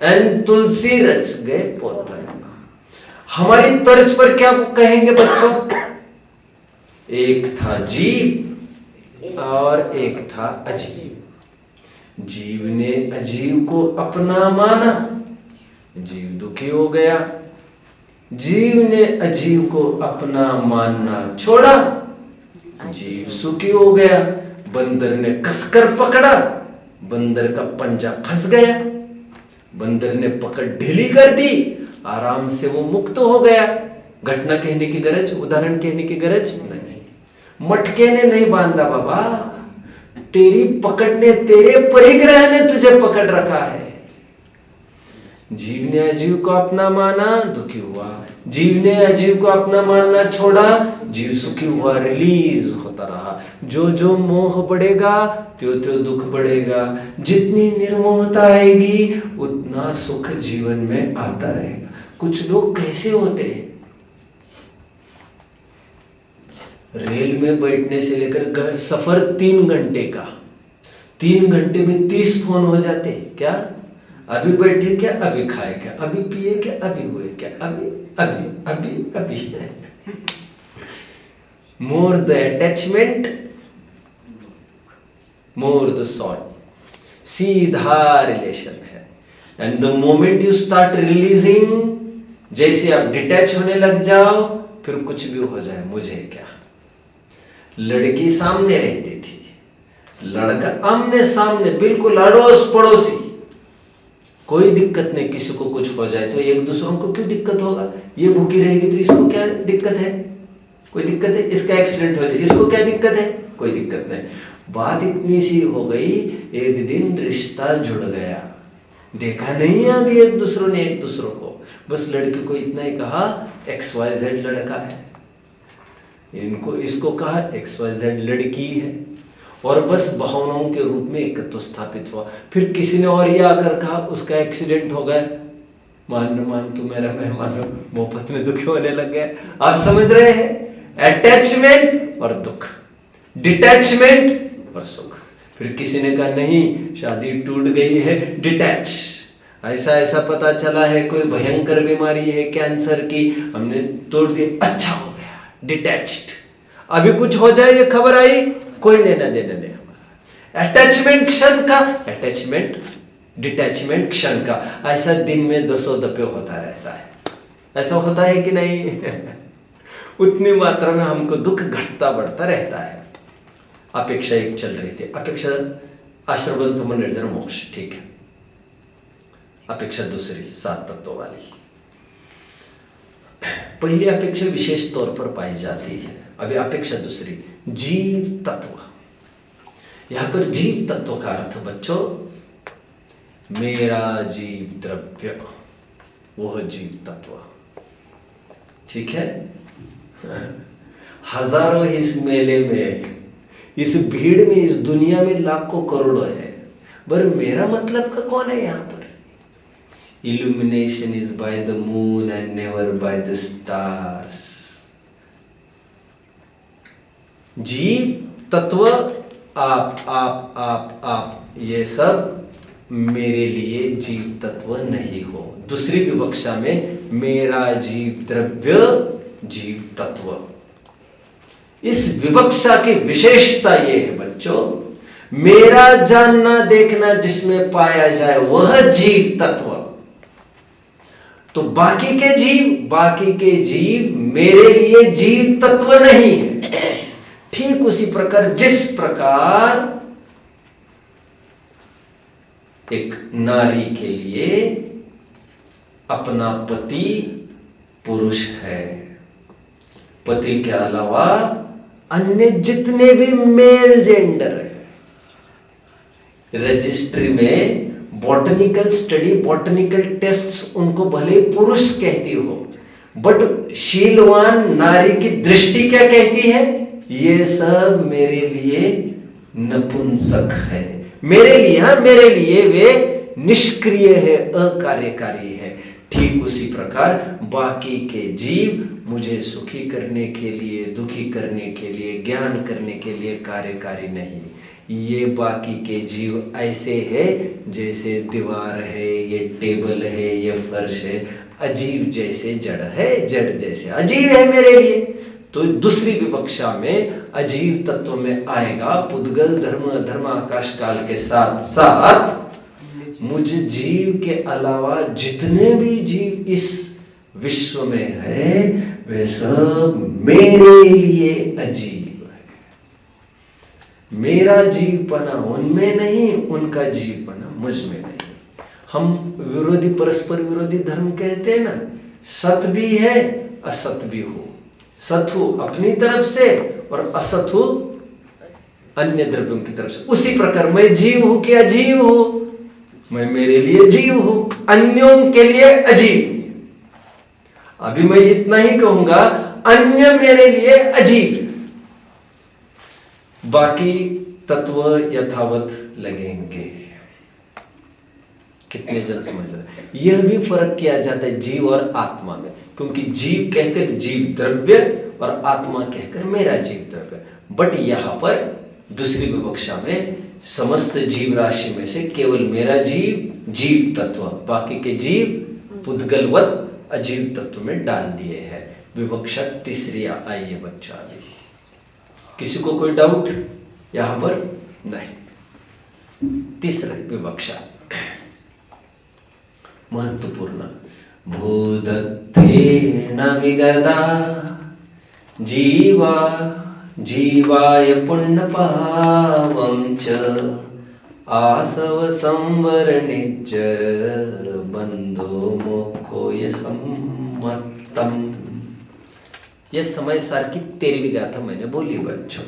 एन तुलसी रच गए पोतन। हमारी तर्ज पर क्या कहेंगे बच्चों? एक था जीव और एक था अजीव। जीव ने अजीव को अपना माना, जीव दुखी हो गया। जीव ने अजीव को अपना मानना छोड़ा, जीव सुखी हो गया। बंदर ने कसकर पकड़ा, बंदर का पंजा फंस गया। बंदर ने पकड़ ढीली कर दी, आराम से वो मुक्त हो गया। घटना कहने की गरज, उदाहरण कहने की गरज नहीं। मटके ने नहीं बांधा बाबा, तेरी पकड़ ने, तेरे परिग्रह ने तुझे पकड़ रखा है। जीव ने अजीव को अपना माना, दुखी हुआ। जीव ने अजीव को अपना मानना छोड़ा, जीव सुखी हुआ, रिलीज होता रहा। जो जो मोह बढ़ेगा त्यों त्यों दुख बढ़ेगा। जितनी निर्मोहता आएगी उतना सुख जीवन में आता रहेगा। कुछ लोग कैसे होते हैं, रेल में बैठने से लेकर सफर 3 घंटे का, 3 घंटे में 30 फोन हो जाते हैं। क्या अभी बैठे क्या, अभी खाए क्या, अभी पिए क्या, अभी हुए क्या, अभी अभी अभी अभी। More the attachment more the salt, सीधा रिलेशन है। And the moment you start releasing, जैसे आप डिटैच होने लग जाओ, फिर कुछ भी हो जाए मुझे क्या। लड़की सामने रहती थी, लड़का आमने सामने, बिल्कुल अड़ोस पड़ोसी, कोई दिक्कत नहीं। किसी को कुछ हो जाए तो एक दूसरों को क्यों दिक्कत होगा? ये भूखी रहेगी तो इसको क्या दिक्कत है? कोई दिक्कत है? इसका एक्सीडेंट हो जाए, इसको क्या दिक्कत है? कोई दिक्कत नहीं। बात इतनी सी हो गई, एक दिन रिश्ता जुड़ गया। देखा नहीं है अभी एक दूसरों ने एक दूसरों को, बस लड़की को इतना ही कहा XYZ लड़का है, इनको इसको कहा XYZ लड़की है, और बस भावनाओं के रूप में एकत्व स्थापित हुआ। फिर किसी ने और ये आकर कहा उसका एक्सीडेंट हो गया, मान तू मेरा मेहमान, मोहब्बत में दुखी होने लग गया। आप समझ रहे हैं? अटैचमेंट और दुख, डिटैचमेंट और सुख। फिर किसी ने कहा नहीं, शादी टूट गई है, डिटैच। ऐसा पता चला है कोई भयंकर बीमारी है कैंसर की, हमने तोड़ दी, अच्छा हो गया, डिटैच्ड। अभी कुछ हो जाए ये खबर आई, कोई लेना देना नहीं हमारा। अटैचमेंट क्षण का, अटैचमेंट डिटैचमेंट क्षण का। ऐसा दिन में 200 दफे होता रहता है। ऐसा होता है कि नहीं? उतनी मात्रा में हमको दुख घटता बढ़ता रहता है। अपेक्षा एक चल रही थी, अपेक्षा आश्रवण समन निर्जन मोक्ष, ठीक है। अपेक्षा दूसरी 7 तत्वों वाली। पहली अपेक्षा विशेष तौर पर पाई जाती है, अभी अपेक्षा दूसरी, जीव तत्व। यहां पर जीव तत्व का अर्थ बच्चों, मेरा जीव द्रव्य, वह जीव तत्व, ठीक है। हजारों इस मेले में, इस भीड़ में, इस दुनिया में लाखों करोड़ों है, पर मेरा मतलब का कौन है यहाँ पर? Illumination is by the moon and never by the stars. जीव तत्व, आप ये सब मेरे लिए जीव तत्व नहीं हो। दूसरी विवक्षा में मेरा जीव द्रव्य जीव तत्व। इस विवक्षा की विशेषता ये है बच्चों, मेरा जानना देखना जिसमें पाया जाए वह जीव तत्व, तो बाकी के जीव मेरे लिए जीव तत्व नहीं है। ठीक उसी प्रकार जिस प्रकार एक नारी के लिए अपना पति पुरुष है, पति के अलावा अन्य जितने भी मेल जेंडर है, रजिस्ट्री में बॉटनिकल स्टडी, बॉटनिकल टेस्ट्स उनको भले पुरुष कहती हो, बट शीलवान नारी की दृष्टि क्या कहती है? ये सब मेरे लिए नपुंसक है, मेरे लिए वे निष्क्रिय है, अकार्यकारी है। ठीक उसी प्रकार बाकी के जीव मुझे सुखी करने के लिए, दुखी करने के लिए, ज्ञान करने के लिए कार्यकारी नहीं। ये बाकी के जीव ऐसे है जैसे दीवार है, ये टेबल है, ये फर्श है, अजीब जैसे जड़ है, जड़ जैसे अजीब है मेरे लिए। तो दूसरी विवक्षा में अजीव तत्व में आएगा पुद्गल धर्म अधर्म आकाश काल के साथ साथ मुझ जीव के अलावा जितने भी जीव इस विश्व में है वे सब मेरे लिए अजीब है। मेरा जीवपना उनमें नहीं, उनका जीवपना मुझ में नहीं। हम विरोधी, परस्पर विरोधी धर्म कहते हैं ना, सत भी है असत भी हो। सत हो अपनी तरफ से और असत हो अन्य द्रव्यों की तरफ से। उसी प्रकार मैं जीव हूं कि अजीव हूं? मैं मेरे लिए जीव हूं, अन्यों के लिए अजीब। अभी मैं इतना ही कहूंगा, अन्य मेरे लिए अजीब, बाकी तत्व यथावत लगेंगे। कितने जन समझ रहे हैं? यह भी फर्क किया जाता है जीव और आत्मा में, क्योंकि जीव कहकर जीव द्रव्य और आत्मा कहकर मेरा जीव द्रव्य। बट यहां पर दूसरी विवक्षा में समस्त जीव राशि में से केवल मेरा जीव जीव तत्व, बाकी के जीव पुद्गलवत अजीव तत्व में डाल दिए हैं। विवक्षा तीसरी आइए बच्चा, अभी किसी को कोई डाउट यहां पर? नहीं। तीसरा विवक्षा महत्वपूर्ण, भूदत्तेन विगदा जीवा जीवाय पुण्यपावं च आसव संवर निज्जर बंधो मोक्षोय सम्मतम। यह समय सार की 13वीं गाथा मैंने बोली बच्चों,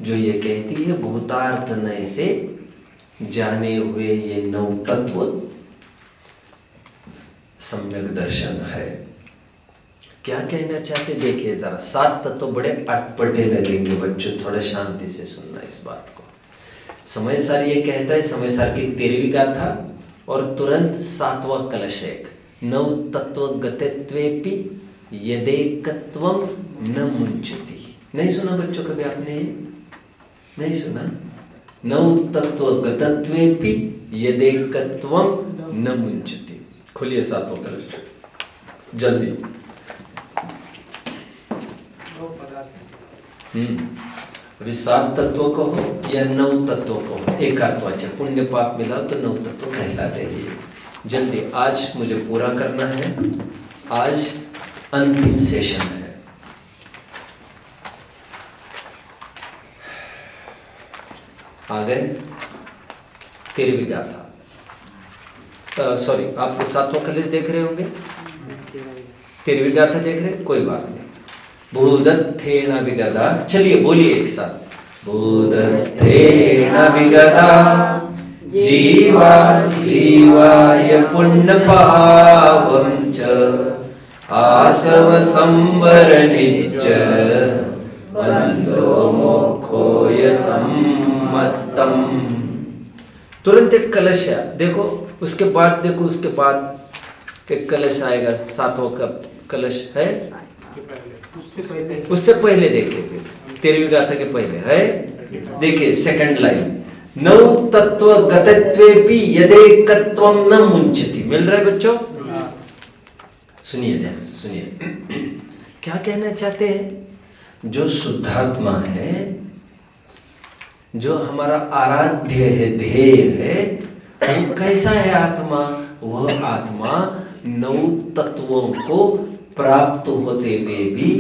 जो ये कहती है भूतार्थ नय से जाने हुए ये 9 तत्व सम्यक दर्शन है। क्या कहना चाहते देखिए जरा। 7 तत्व बड़े अटपटे लगेंगे बच्चों, थोड़ा शांति से सुनना इस बात को। समय सार ये कहता है, समय सार की 13वीं गाथा और तुरंत 7वां कलश एक, 9 तत्व गतत्वेपि यदेकत्वम न मुंचति। नहीं सुना बच्चों कभी आपने? नहीं सुना? 9 तत्व गतत्वेपि यदेकत्वम न मुंचति। खोलिए 7वां कलश जल्दी। अभी 7 तत्वों को हो या 9 तत्वों को हो, एकात्वाचा पुण्य पाप मिला तो 9 तत्व कहलाते हैं। जल्दी, आज मुझे पूरा करना है। आज अंतिम सेशन है। आ गए? 13वीं गाथा, सॉरी आप 7वां कलश देख रहे होंगे, 13वीं गाथा देख रहे हैं, कोई बात नहीं। भूदत्तेन विगदा, चलिए बोलिए एक साथ। भूदत्तेन विगदा जीवा जीवाय पुण्यपावं च आसव संवर निज्जर बंधो मोक्षोय सम्मतम। तुरंत एक कलश है, देखो उसके बाद, देखो उसके बाद एक कलश आएगा। 7वां का कलश है, उससे पहले देखिए 13वीं गाथा के पहले है, देखिए सेकंड लाइन, 9 तत्व गतत्वेपि यदेकत्वम न मुंचति। मिल रहा है बच्चों? सुनिए ध्यान से सुनिए, क्या कहना चाहते हैं। जो शुद्धात्मा है, जो हमारा आराध्य है, ध्येय है, वो कैसा है आत्मा? वह आत्मा 9 तत्वों को प्राप्त होते हुए भी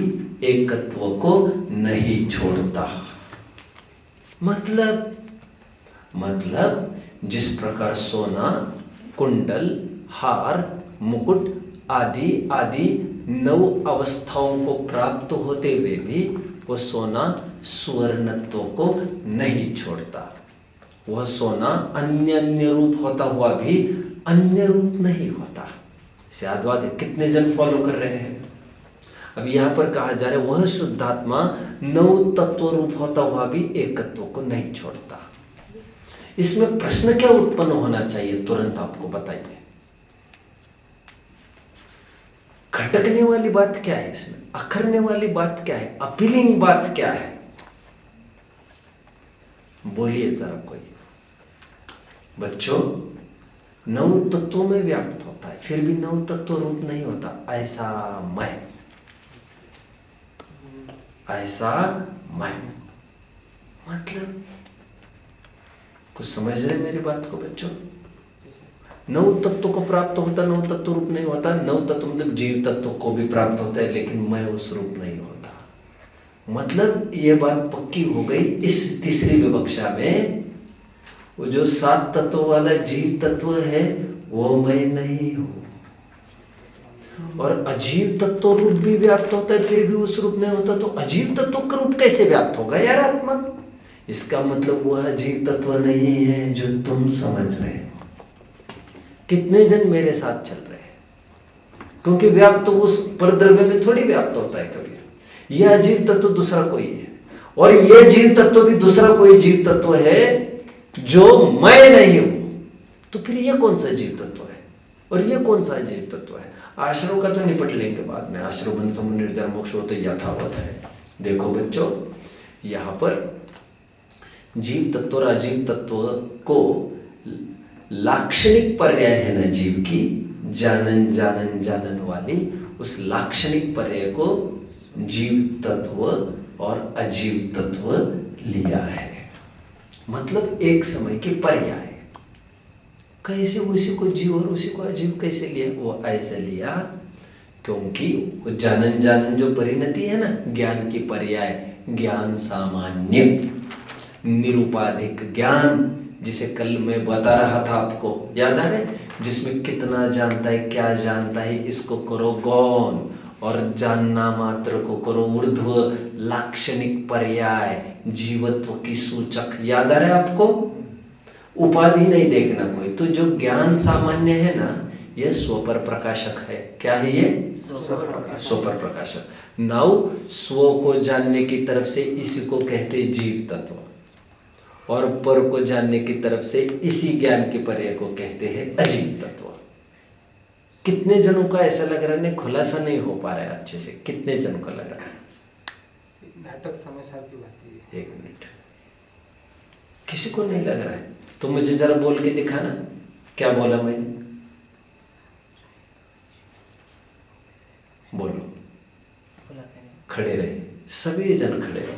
एकत्व को नहीं छोड़ता। मतलब जिस प्रकार सोना, कुंडल, हार, मुकुट आदि आदि 9 अवस्थाओं को प्राप्त होते हुए भी वो सोना सुवर्णत्व को नहीं छोड़ता। वह सोना अन्य अन्य रूप होता हुआ भी अन्य रूप नहीं होता। याद है? कितने जन फॉलो कर रहे हैं? अब यहां पर कहा जा रहा है वह शुद्धात्मा 9 तत्व रूप होता हुआ भी एकत्व को नहीं छोड़ता। इसमें प्रश्न क्या उत्पन्न होना चाहिए? तुरंत आपको बताइए। खटकने वाली बात क्या है इसमें, अखरने वाली बात क्या है, अपीलिंग बात क्या है? बोलिए जरा कोई। बच्चों, नौ तत्वों में व्याप्त होता है, फिर भी नौ तत्व रूप नहीं होता। ऐसा मैं, ऐसा मैं, मतलब कुछ समझ रहे मेरी बात को बच्चों? नौ तत्व को प्राप्त होता, नौ तत्व रूप नहीं होता। नौ तत्व मतलब जीव तत्व को भी प्राप्त होता है, लेकिन मैं उस रूप नहीं होता। मतलब ये बात पक्की हो गई इस तीसरी विवक्षा में, वो जो 7 तत्व वाला जीव तत्व है वो मैं नहीं हूं। और अजीव तत्व रूप भी व्याप्त होता है, फिर भी उस रूप नहीं होता। तो अजीव तत्व का रूप कैसे व्याप्त होगा यार आत्मा? इसका मतलब वह अजीव तत्व नहीं है जो तुम समझ रहे हो। कितने जन मेरे साथ चल रहे हैं? क्योंकि व्याप्त तो उस परद्रव्य में थोड़ी व्याप्त होता है कभी। यह अजीव तत्व दूसरा कोई है, और यह जीव तत्व भी दूसरा कोई जीव तत्व है जो मैं नहीं हूं। तो फिर यह कौन सा जीव तत्व है और यह कौन सा जीव तत्व है? आश्रव का तो निपट लेंगे बाद में। आश्रव बन सम निर्जर मोक्ष तो यथावत है। देखो बच्चों, यहां पर जीव तत्व और अजीव तत्व को लाक्षणिक पर्याय है ना जीव की, जानन जानन जानन वाली, उस लाक्षणिक पर्याय को जीव तत्व और अजीव तत्व लिया है। मतलब एक समय के पर्याय। कैसे उसी को जीव और उसी को अजीव कैसे लिया? वो ऐसे लिया क्योंकि वो जानन जानन जो परिणति है ना, ज्ञान की पर्याय, ज्ञान सामान्य, निरुपाधिक ज्ञान, जिसे कल मैं बता रहा था आपको, याद है? जिसमें कितना जानता है, क्या जानता है, इसको करो गौण और जानना मात्र को करो ऊर्ध्व। लाक्षणिक पर्याय, जीवत्व की सूचक, याद आ रहा है आपको? उपाधि नहीं देखना कोई। तो जो ज्ञान सामान्य है ना, यह स्वपर प्रकाशक है। क्या है ये? स्वपर प्रकाशक। नाउ स्व को जानने की तरफ से इसी को कहते जीव तत्व, और पर को जानने की तरफ से इसी ज्ञान के पर्याय को कहते हैं अजीव तत्व। कितने जनों का ऐसा लग रहा है? खुलासा नहीं हो पा रहा है अच्छे से। कितने जनों का लग रहा है? नाटक समय साथ की बात है। 1 मिनट, किसी को नहीं लग रहा है तो मुझे जरा बोल के दिखाना, क्या बोला मैंने? बोलो। खड़े रहे, सभी जन खड़े रहे।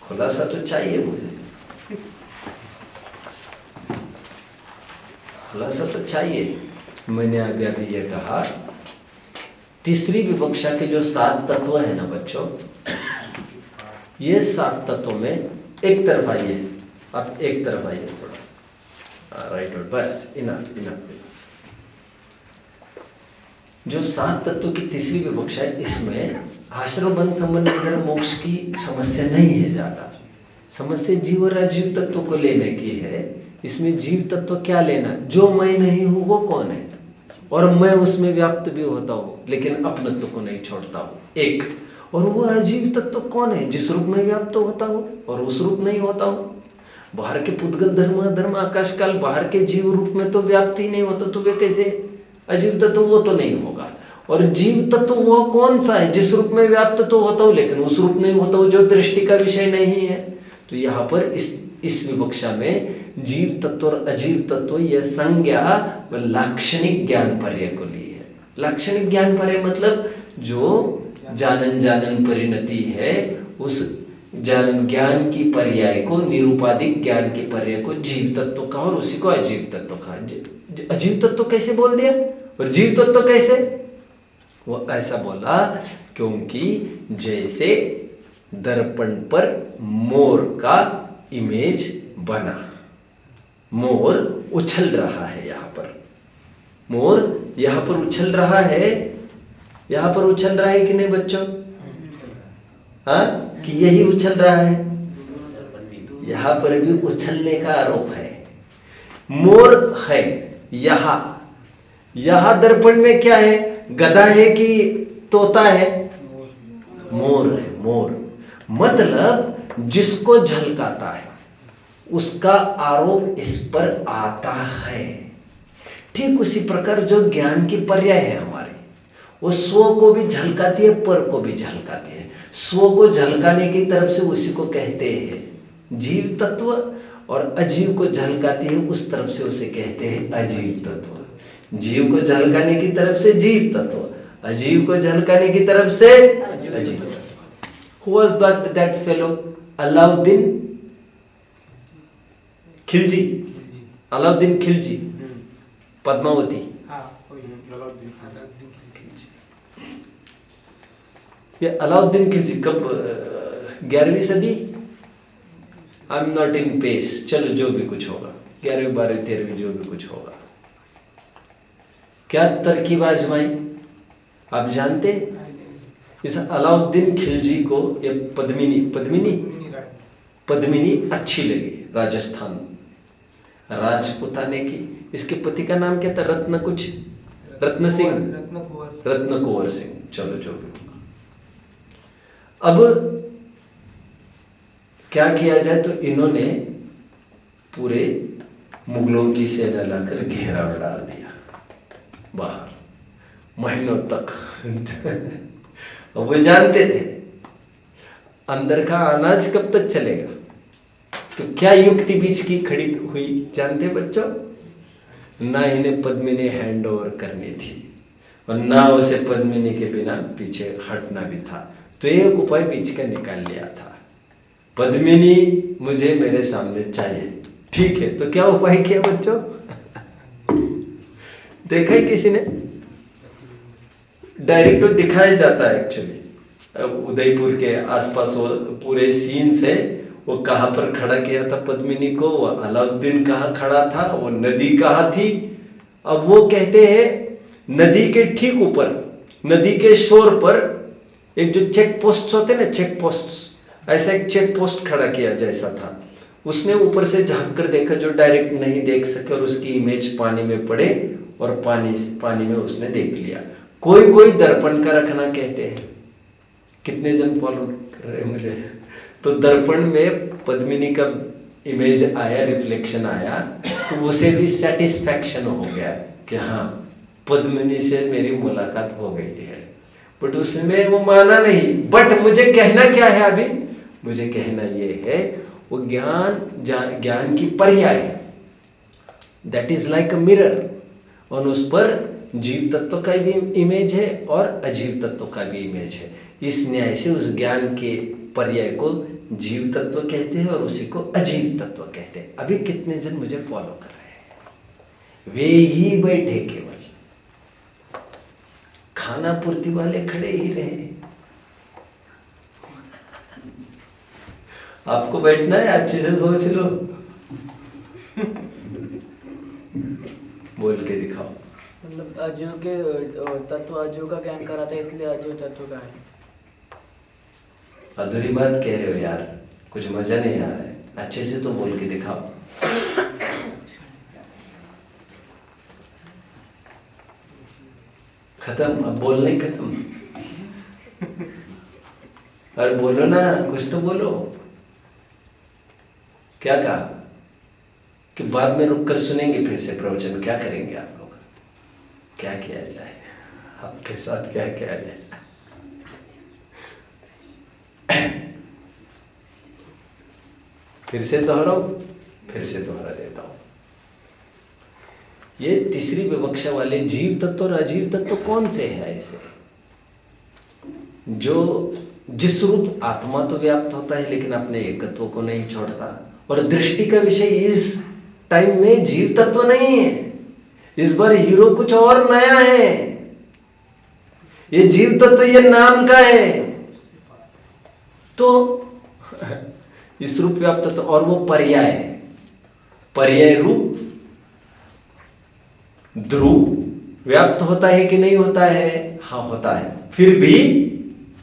खुलासा तो चाहिए मुझे, खुलासा तो चाहिए। मैंने अभी ये कहा, तीसरी विवक्षा के जो 7 तत्व है ना बच्चों, ये 7 तत्वों में एक तरफ आइए, आप एक तरफ आइए थोड़ा, राइट, बस इनफ इनफ। जो 7 तत्व की तीसरी विवक्षा है, इसमें आश्रम बंध संबंध मोक्ष की समस्या नहीं है ज्यादा। समस्या जीव और अजीव तत्व को लेने की है। इसमें जीव तत्व क्या लेना? जो मैं नहीं हूं वो कौन है, और मैं उसमें व्याप्त भी होता हूं लेकिन अपनत्व को नहीं छोड़ता हूं, एक। और वो अजीव तत्व कौन है? जिस रूप में व्याप्त होता हूं और उस रूप नहीं होता हूं। बाहर के पुद्गल धर्म आकाश काल, बाहर के जीव रूप में तो व्याप्त ही नहीं होता, तो वे कैसे अजीव तत्व? वो तो नहीं होगा। और जीव तत्व वो कौन सा है? जिस रूप में व्याप्त तो होता हूं लेकिन उस रूप नहीं होता हूं, जो दृष्टि का विषय नहीं है। तो यहाँ पर इस विवक्षा में जीव तत्व और अजीव तत्व यह संज्ञा व लाक्षणिक ज्ञान पर्याय को ली है। लाक्षणिक ज्ञान पर्याय मतलब जो जानन जानन परिणति है, उस जानन ज्ञान की पर्याय को, निरूपाधिक ज्ञान के पर्याय को जीव तत्व कहा और उसी को अजीव तत्व कहा। अजीव तत्व कैसे बोल दिया और जीव तत्व कैसे? वो ऐसा बोला क्योंकि जैसे दर्पण पर मोर का इमेज बना, मोर उछल रहा है, यहां पर मोर यहां पर उछल रहा है, यहां पर उछल रहा है कि नहीं बच्चों? हाँ, कि यही उछल रहा है? यहां पर भी उछलने का आरोप है। मोर है यहां दर्पण में क्या है? गधा है कि तोता है? मोर है, मोर। मतलब जिसको झलकाता है उसका आरोप इस पर आता है। ठीक उसी प्रकार जो ज्ञान की पर्याय है हमारे, वो स्व को भी झलकाती है, पर को भी झलकाती है। स्व को झलकाने की तरफ से उसी को कहते हैं जीव तत्व, और अजीव को झलकाती है उस तरफ से उसे कहते हैं अजीव तत्व। जीव को झलकाने की तरफ से जीव तत्व, अजीव को झलकाने की तरफ से अजीव तत्व। Who was that fellow? Alauddin Khilji, Alauddin Khilji, Padmavati. ये अलाउद्दीन खिलजी कब, 11वीं सदी? I am not in pace, चलो जो भी कुछ होगा, 11वीं 12वीं 13वीं जो भी कुछ होगा। क्या तरकीब आजमाई आप जानते? इस अलाउद्दीन खिलजी को ये पद्मिनी अच्छी लगी, राजस्थान राजपुताने की। इसके पति का नाम क्या था? रत्न कुंवर सिंह, चलो जो भी। अब क्या किया जाए, तो इन्होंने पूरे मुगलों की सेना लाकर घेराव डाल दिया बाहर महीनों तक। वो जानते थे अंदर का अनाज कब तक चलेगा, तो क्या युक्ति बीच की खड़ी हुई जानते बच्चों? ना इन्हें पद्मिनी हैंड ओवर करनी थी और ना उसे पद्मिनी के बिना पीछे हटना भी था। तो एक उपाय बीच का निकाल लिया था, पद्मिनी मुझे मेरे सामने चाहिए। ठीक है, तो क्या उपाय किया बच्चों? देखा है किसी ने? डायरेक्ट तो दिखाया जाता है एक्चुअली, उदयपुर के आसपास वो पूरे सीन से वो कहाँ पर खड़ा किया था पद्मिनी को, वो अलाउद्दीन कहाँ खड़ा था, वो नदी कहाँ थी। अब वो कहते हैं नदी के ठीक ऊपर, नदी के शोर पर एक जो चेक पोस्ट होते ना, चेक पोस्ट, ऐसा एक चेक पोस्ट खड़ा किया जैसा था। उसने ऊपर से झांक कर देखा, जो डायरेक्ट नहीं देख सके, और उसकी इमेज पानी में पड़े और पानी में उसने देख लिया। कोई दर्पण का रखना कहते हैं। कितने जन फॉलो कर रहे हैं मुझे? तो दर्पण में पद्मिनी का इमेज आया, रिफ्लेक्शन आया, तो उसे भी सेटिस्फैक्शन हो गया कि हाँ पद्मिनी से मेरी मुलाकात हो गई है। बट उसमें वो माना नहीं। बट मुझे कहना क्या है अभी? मुझे कहना ये है, वो ज्ञान की पर्याय है, that is like a mirror, और उस पर जीव तत्व का भी इमेज है और अजीव तत्व का भी इमेज है। इस न्याय से उस ज्ञान के पर्याय को जीव तत्व कहते हैं और उसी को अजीव तत्व कहते हैं। अभी कितने जन मुझे फॉलो कर रहे हैं? वे ही बैठे, केवल खाना पूर्ति वाले खड़े ही रहे। आपको बैठना है, अच्छे से सोच लो, बोल के दिखाओ। मतलब अजीव के तत्व अजीव का ज्ञान कराते हैं, इसलिए अजीव तत्व का है। अधूरी बात कह रहे हो यार, कुछ मजा नहीं आ रहा है, अच्छे से तो बोल के दिखाओ। खत्म, अब बोलना ही खत्म। अरे बोलो ना, कुछ तो बोलो। क्या कहा कि बाद में रुक कर सुनेंगे फिर से प्रवचन? क्या करेंगे आप लोग? क्या किया जाए आपके साथ, क्या किया जाए? फिर से दोहराओ, फिर से दोहरा देता हूं। ये तीसरी विवक्षा वाले जीव तत्व और अजीव तत्व कौन से हैं ऐसे, जो जिस रूप आत्मा तो व्याप्त होता है लेकिन अपने एकत्व को नहीं छोड़ता। और दृष्टि का विषय इस टाइम में जीव तत्व नहीं है, इस बार हीरो कुछ और नया है। ये जीव तत्व ये नाम का है, तो इस रूप व्याप्त तत्व और वो पर्याय है। पर्याय रूप ध्रुव व्याप्त होता है कि नहीं होता है? हाँ होता है। फिर भी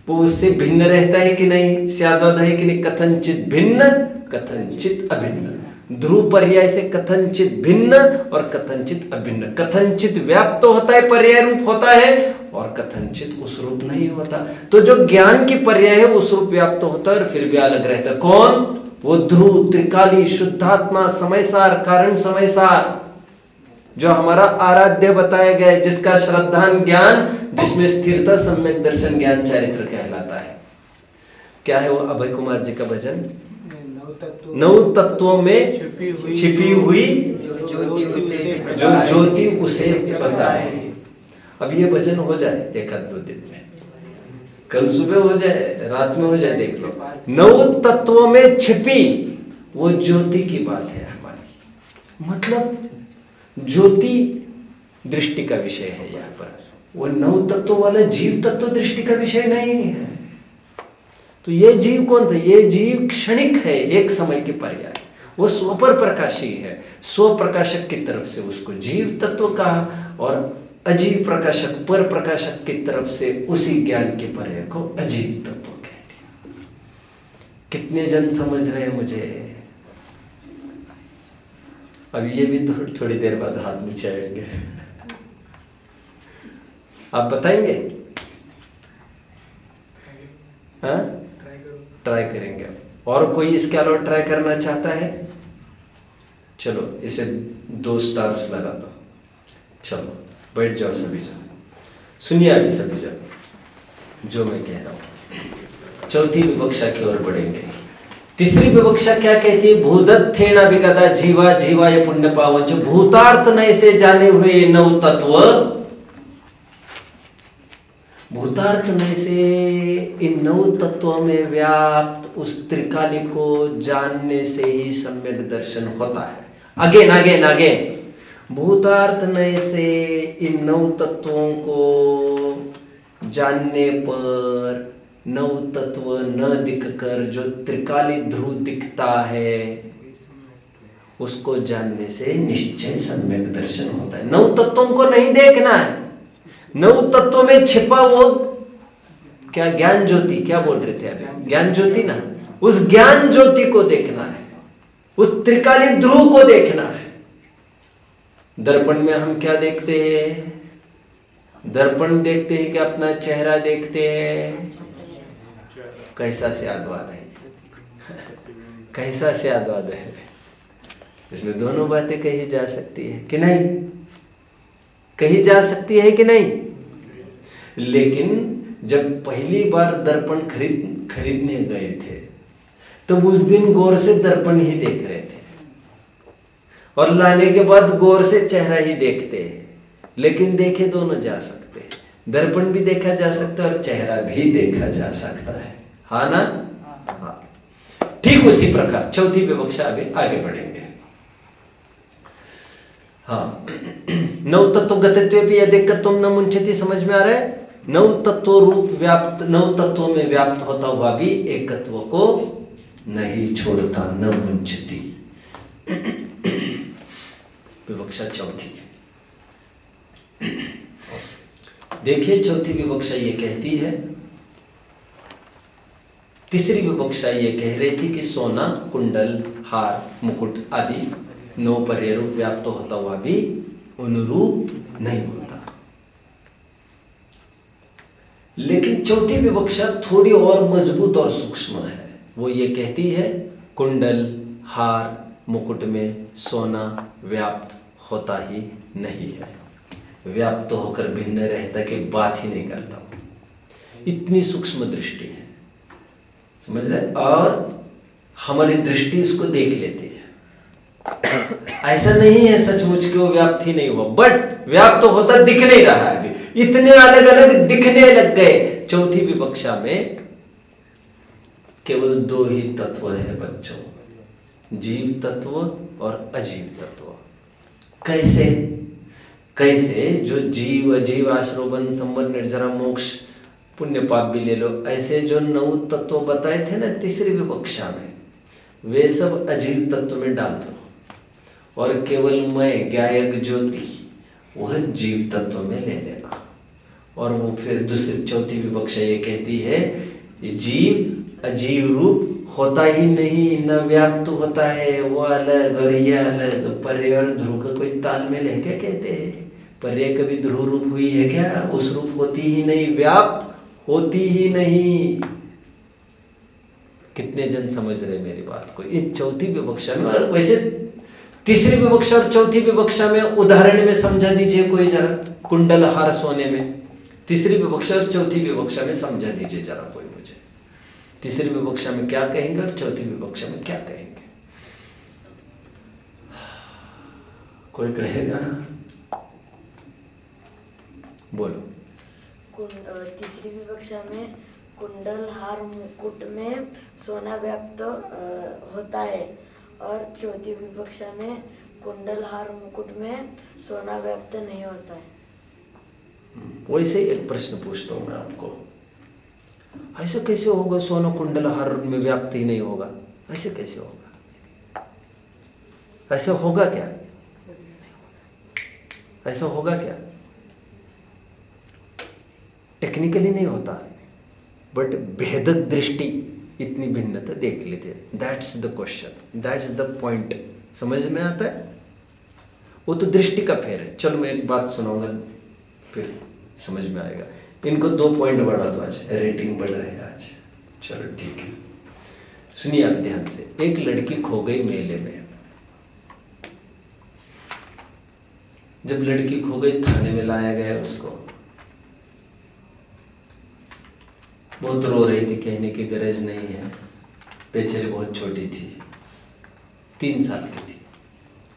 वो उससे भिन्न रहता है कि नहीं? स्याद्वद है कि नहीं? कथनचित भिन्न, कथनचित अभिन्न। ध्रुव पर्याय से कथनचित भिन्न और कथनचित अभिन्न। कथनचित व्याप्त होता है, पर्याय रूप होता है, और कथनचित उस रूप नहीं होता। तो जो ज्ञान की पर्याय है उस रूप व्याप्त होता है और फिर भी अलग रहता है। कौन? वो ध्रुव, त्रिकाली, शुद्धात्मा, समयसार, कारण समयसार। जो हमारा आराध्य बताया गया है, जिसका श्रद्धान ज्ञान, जिसमें स्थिरता, सम्यक दर्शन, ज्ञान चारित्र कहलाता है। क्या है वो अभय कुमार जी का भजन? नौ तत्वों में छिपी हुई जो ज्योति उसे बताए। अब ये भजन हो जाए एक आध 2 दिन में, कल सुबह हो जाए, रात में हो जाए, देख लो। 9 तत्वों में छिपी वो ज्योति की बात है हमारी, मतलब ज्योति दृष्टि का विषय है यहाँ पर। वो 9 तत्वों वाला जीव तत्व दृष्टि का विषय नहीं है। तो ये जीव कौन सा? ये जीव क्षणिक है, एक समय के पर्याय। वो स्वपर प्रकाशी है, स्व प्रकाशक की तरफ से उसको जीव तत्व कहा, और अजीव प्रकाशक, पर प्रकाशक की तरफ से उसी ज्ञान के पर्याय को अजीव तत्व कहते हैं। कितने जन समझ रहे हैं मुझे? अब ये भी थोड़ी देर बाद हाथ नीचे आएंगे। आप बताएंगे? हाँ, ट्राई करेंगे। और कोई इसके अलावा ट्राई करना चाहता है? चलो इसे 2 स्टार्स लगा दो। चलो बैठ जाओ सभी जन, सुनिए अभी सभी जन जो मैं कह रहा हूं। चौथी विवक्षा की ओर बढ़ेंगे। तीसरी विवक्षा क्या कहती है? भूदत्थेन अभिगता जीवा जीवाय पुण्य पावन। जो भूतार्थ नय से जाने हुए 9 तत्व, भूतार्थ नय से इन 9 तत्वों में व्याप्त उस त्रिकाली को जानने से ही सम्यक दर्शन होता है। अगेन अगेन अगेन, भूतार्थ नय से इन 9 तत्वों को जानने पर 9 तत्व न दिखकर जो त्रिकाली ध्रुव दिखता है, उसको जानने से निश्चय सम्यक दर्शन होता है। 9 तत्वों को नहीं देखना है, 9 तत्वों में छिपा वो क्या ज्ञान ज्योति, क्या बोल रहे थे अभी? ज्ञान ज्योति ना, उस ज्ञान ज्योति को देखना है, उस त्रिकाली ध्रुव को देखना है। दर्पण में हम क्या देखते हैं? दर्पण देखते हैं कि अपना चेहरा देखते हैं? कैसा स्यादवाद है, कैसा स्यादवाद है। इसमें दोनों बातें कही जा सकती है कि नहीं? कही जा सकती है कि नहीं? लेकिन जब पहली बार दर्पण खरीदने गए थे, तब उस दिन गौर से दर्पण ही देख रहे थे, और लाने के बाद गौर से चेहरा ही देखते हैं। लेकिन देखे दोनों जा सकते हैं, दर्पण भी देखा जा सकता है और चेहरा भी देखा जा सकता है, हाँ ना? हाँ। ठीक उसी प्रकार चौथी विवक्षा अभी आगे बढ़ेंगे। हाँ, 9 तत्व गतत्वे यदेकत्वम न मुंचति, समझ में आ रहा है? 9 तत्व रूप व्याप्त, 9 तत्वों में व्याप्त होता हुआ भी एकत्व को नहीं छोड़ता, न मुंचति। विवक्षा चौथी देखिए, चौथी विवक्षा ये कहती है, तीसरी विवक्षा ये कह रही थी कि सोना, कुंडल, हार, मुकुट आदि 9 पर्याय रूप व्याप्त होता हुआ भी अनुरूप नहीं होता। लेकिन चौथी विवक्षा थोड़ी और मजबूत और सूक्ष्म है। वो ये कहती है कुंडल, हार, मुकुट में सोना व्याप्त होता ही नहीं है, व्याप्त होकर भिन्न रहता की बात ही नहीं करता। इतनी सूक्ष्म दृष्टि है, समझ रहे? और हमारी दृष्टि इसको देख लेती है। ऐसा नहीं है सचमुच कि वो व्याप्त ही नहीं हुआ, बट व्याप्त होता दिख नहीं रहा है। अभी इतने अलग अलग दिखने लग गए। चौथी विवक्षा में केवल 2 ही तत्व है बच्चों, जीव तत्व और अजीव तत्व। कैसे? कैसे? जो जीव, अजीव, आश्रोबन, संवर, निर्जरा, मोक्ष, पुण्य पाप भी ले लो, ऐसे जो 9 तत्व बताए थे ना तीसरी विवक्षा में, वे सब अजीव तत्व में डाल दो, और केवल मैं ज्ञायक ज्योति वह जीव तत्व में ले लेना। और वो फिर दूसरी चौथी विवक्षा ये कहती है, ये जीव अजीव रूप होता ही नहीं, न व्याप्त होता है, वो अलग और ये अलग। पर्याय और ध्रुव का कोई तालमेल है क्या? कहते हैं पर्याय कभी ध्रुव रूप हुई है क्या? उस रूप होती ही नहीं, व्याप्त होती ही नहीं। कितने जन समझ रहे मेरी बात को? ये चौथी विवक्षा में, और वैसे तीसरी विवक्षा और चौथी विवक्षा में उदाहरण में समझा दीजिए कोई जरा, कुंडल हार सोने में। तीसरी विवक्षा और चौथी विवक्षा में समझा दीजिए जरा कोई मुझे, तीसरी विवक्षा में क्या कहेंगे और चौथी विवक्षा में क्या कहेंगे? कोई कहेगा? बोलो। तीसरी विवक्षा में कुंडल हार मुकुट में सोना व्याप्त होता है, और चौथी विवक्षा में कुंडल हार मुकुट में सोना व्याप्त नहीं होता है। वैसे ही एक प्रश्न पूछता हूं मैं आपको, ऐसे कैसे होगा सोना कुंडल हार में व्याप्त ही नहीं होगा? ऐसे कैसे होगा? ऐसा होगा क्या? ऐसा होगा क्या? टेक्निकली नहीं होता, बट भेदक दृष्टि इतनी भिन्नता देख लेते हैं। That's the question, that's the point. समझ में आता है? वो तो दृष्टि का फेर है। चलो मैं एक बात सुनाऊंगा, फिर समझ में आएगा। इनको 2 पॉइंट बढ़ा दो, आज रेटिंग बढ़ रही है आज। चलो ठीक है, सुनिए आप ध्यान से। एक लड़की खो गई मेले में। जब लड़की खो गई, थाने में लाया गया उसको। बहुत रो रही थी, कहने की गरज नहीं है, बेचारी बहुत छोटी थी, 3 साल की थी।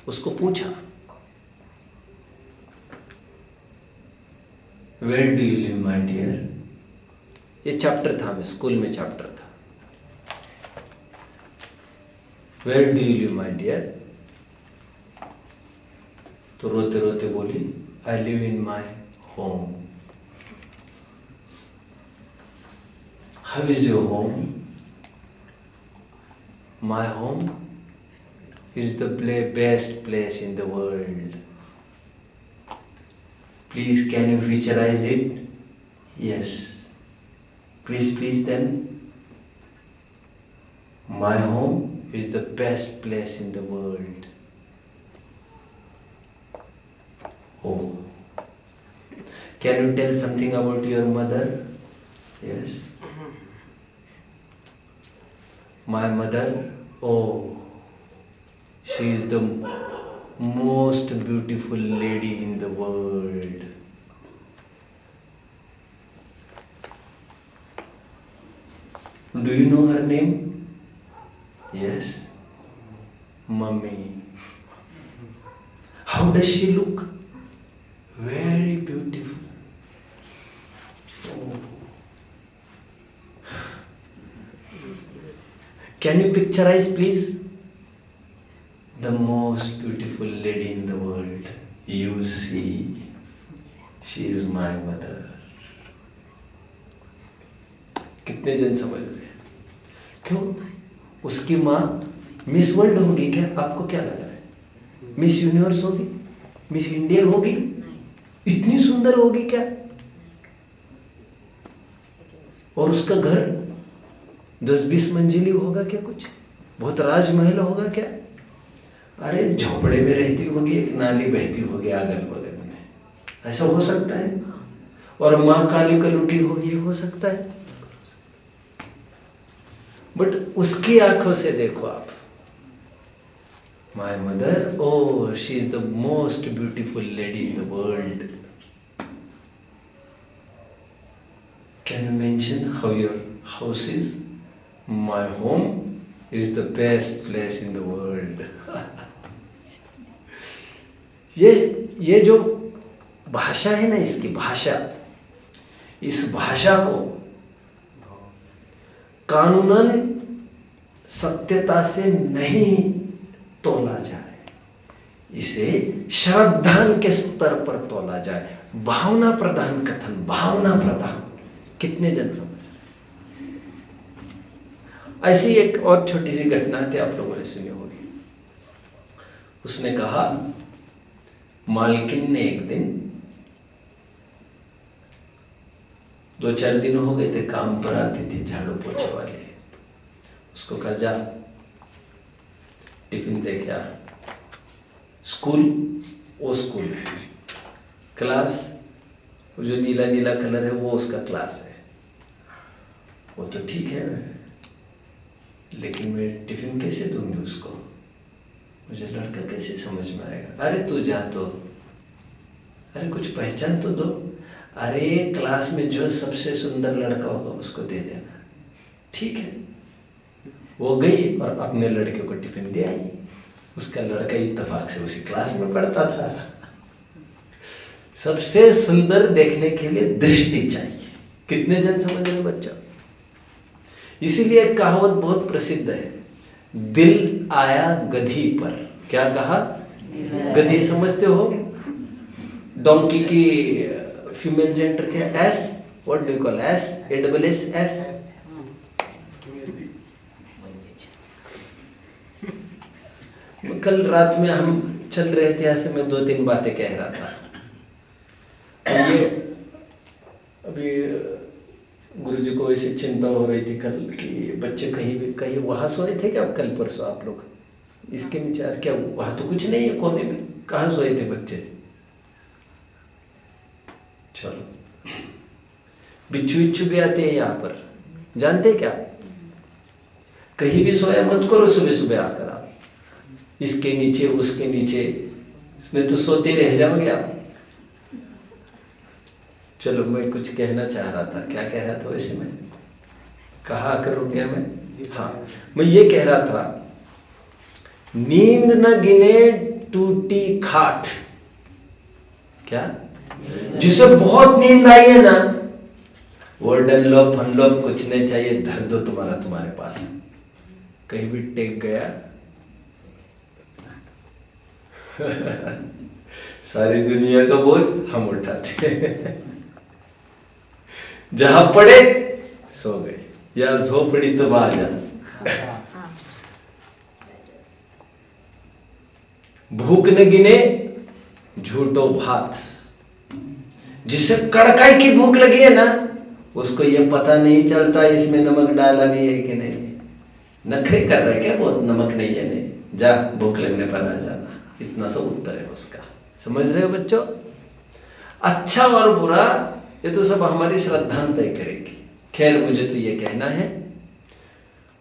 उसको पूछा, where do you live my dear? ये चैप्टर था, मैं स्कूल में चैप्टर था। Where do you live my dear? तो रोते रोते बोली, I live in my home. How is your home? My home is the best place in the world. Please, can you visualize it? Yes. Please then. My home is the best place in the world. Oh. Can you tell something about your mother? Yes. My mother, oh, she is the most beautiful lady in the world. Do you know her name? Yes. Mummy. How does she look? Very beautiful. Oh. Can you picturize, please? The most beautiful lady in the world. You see, she is my mother. कितने जन समझ रहे? क्यों? उसकी माँ miss world होगी क्या? आपको क्या लग रहा है? मिस यूनिवर्स होगी? मिस इंडिया होगी? इतनी सुंदर होगी क्या? और उसका घर 10-20 मंजिली होगा क्या? कुछ बहुत राजमहल होगा क्या? अरे झोपड़े में रहती होगी, एक नाली बहती होगी अगल बगल में, ऐसा हो सकता है? और माँ काली कलुटी होगी, हो सकता है? बट उसकी आंखों से देखो आप, my mother, oh she is the most beautiful lady in the world. Can you mention how your house is? My home is the best place in the world. ये जो भाषा है ना, इसकी भाषा, इस भाषा को कानूनन सत्यता से नहीं तोला जाए, इसे श्रद्धान के स्तर पर तोला जाए. भावना प्रधान कथन, भावना प्रधान. कितने जन समझ रहे? ऐसी एक और छोटी सी घटना थी, आप लोगों ने सुनी होगी. उसने कहा, मालकिन ने एक दिन, 2-4 दिन हो गए थे, काम पर आती थी झाड़ू पोछे वाली. उसको कहा, जा टिफिन देके आ. स्कूल, वो स्कूल है, क्लास, वो जो नीला नीला कलर है वो उसका क्लास है. वो तो ठीक है, लेकिन मैं टिफिन कैसे दूंगी उसको? मुझे लड़का कैसे समझ में आएगा? अरे तू जा तो, अरे कुछ पहचान तो दो। अरे क्लास में जो सबसे सुंदर लड़का होगा उसको दे देना। ठीक है, वो गई और अपने लड़के को टिफिन दे आई। उसका लड़का इत्तेफाक से उसी क्लास में पढ़ता था। सबसे सुंदर देखने के लिए दृष्टि चाहिए। कितने जन समझ रहे बच्चा? इसीलिए एक कहावत बहुत प्रसिद्ध है, दिल आया गधी पर। क्या कहा? गधी समझते हो? डोंकी की फीमेल जेंडर क्या? S, what do you call? S, ASS। कल रात में हम चल रहे थे, ऐसे मैं 2-3 बातें कह रहा था। ये अभी गुरुजी को ऐसी चिंता हो रही थी कल कि बच्चे कहीं वहां सोए थे क्या? कल परसों आप लोग इसके नीचे क्या? वहां तो कुछ नहीं है कोने में, कहाँ सोए थे बच्चे? चलो, बिच्छू भी आते हैं यहाँ पर, जानते क्या? कहीं भी सोया मत करो सुबह सुबह आकर आप, इसके नीचे उसके नीचे, इसमें तो सोते रह जाओगे आप। चलो, मैं कुछ कहना चाह रहा था। क्या कह रहा था वैसे? मैं कहाँ आकर रुक गया मैं? हाँ, मैं ये कह रहा था, नींद न गिने टूटी खाट। क्या? जिसे बहुत नींद आई है ना, वो डनलॉप फनलॉप कुछ नहीं चाहिए, धर दो तुम्हारे पास। कहीं भी टेक गया सारी दुनिया का बोझ हम उठाते हैं। जहां पड़े सो गए, या झोपड़ी तो आ जा। भूख न गिने झूठो भात। जिसे कड़काई की भूख लगी है ना, उसको ये पता नहीं चलता इसमें नमक डाला भी है कि नहीं। नखरे कर रहे क्या? बहुत नमक नहीं है, नहीं जा, भूख लगने पर आ जाना। इतना सा उत्तर है उसका। समझ रहे हो बच्चों? अच्छा और बुरा ये तो सब हमारी श्रद्धा तय करेगी। खैर, मुझे तो ये कहना है,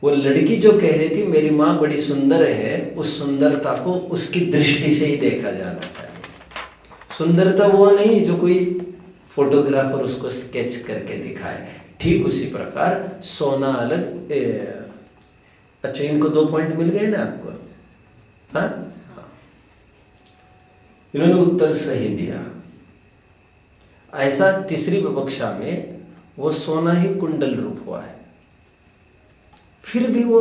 वो लड़की जो कह रही थी मेरी माँ बड़ी सुंदर है, उस सुंदरता को उसकी दृष्टि से ही देखा जाना चाहिए। सुंदरता वो नहीं जो कोई फोटोग्राफर उसको स्केच करके दिखाए। ठीक उसी प्रकार सोना अलग। अच्छा, इनको 2 पॉइंट मिल गए ना आपको? हाँ, इन्होंने उत्तर सही दिया। ऐसा तीसरी विवक्षा में वो सोना ही कुंडल रूप हुआ है, फिर भी वो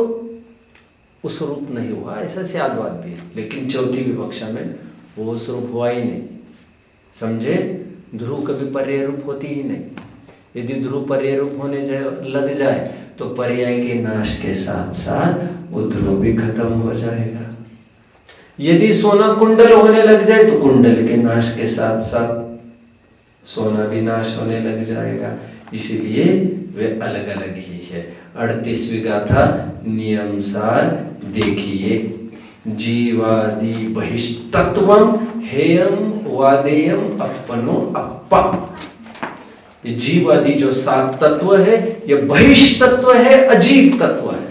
उस रूप नहीं हुआ, ऐसा स्यादवाद भी है। लेकिन चौथी विवक्षा में वो उस रूप हुआ ही नहीं। समझे? ध्रुव कभी पर्याय रूप होती ही नहीं। यदि ध्रुव पर्याय रूप होने लग जाए तो पर्याय के नाश के साथ साथ वो ध्रुव भी खत्म हो जाएगा। यदि सोना कुंडल होने लग जाए तो कुंडल के नाश के साथ साथ सोना भी नाश होने लग जाएगा। इसीलिए वे अलग अलग ही है। 38वीं गाथा नियमसार देखिए। जीवादि बहिष्तत्वम हेयम वादेयम अपनो अप्पा। ये जीवादि जो 7 तत्व है, ये बहिष्तत्व है, अजीब तत्व है।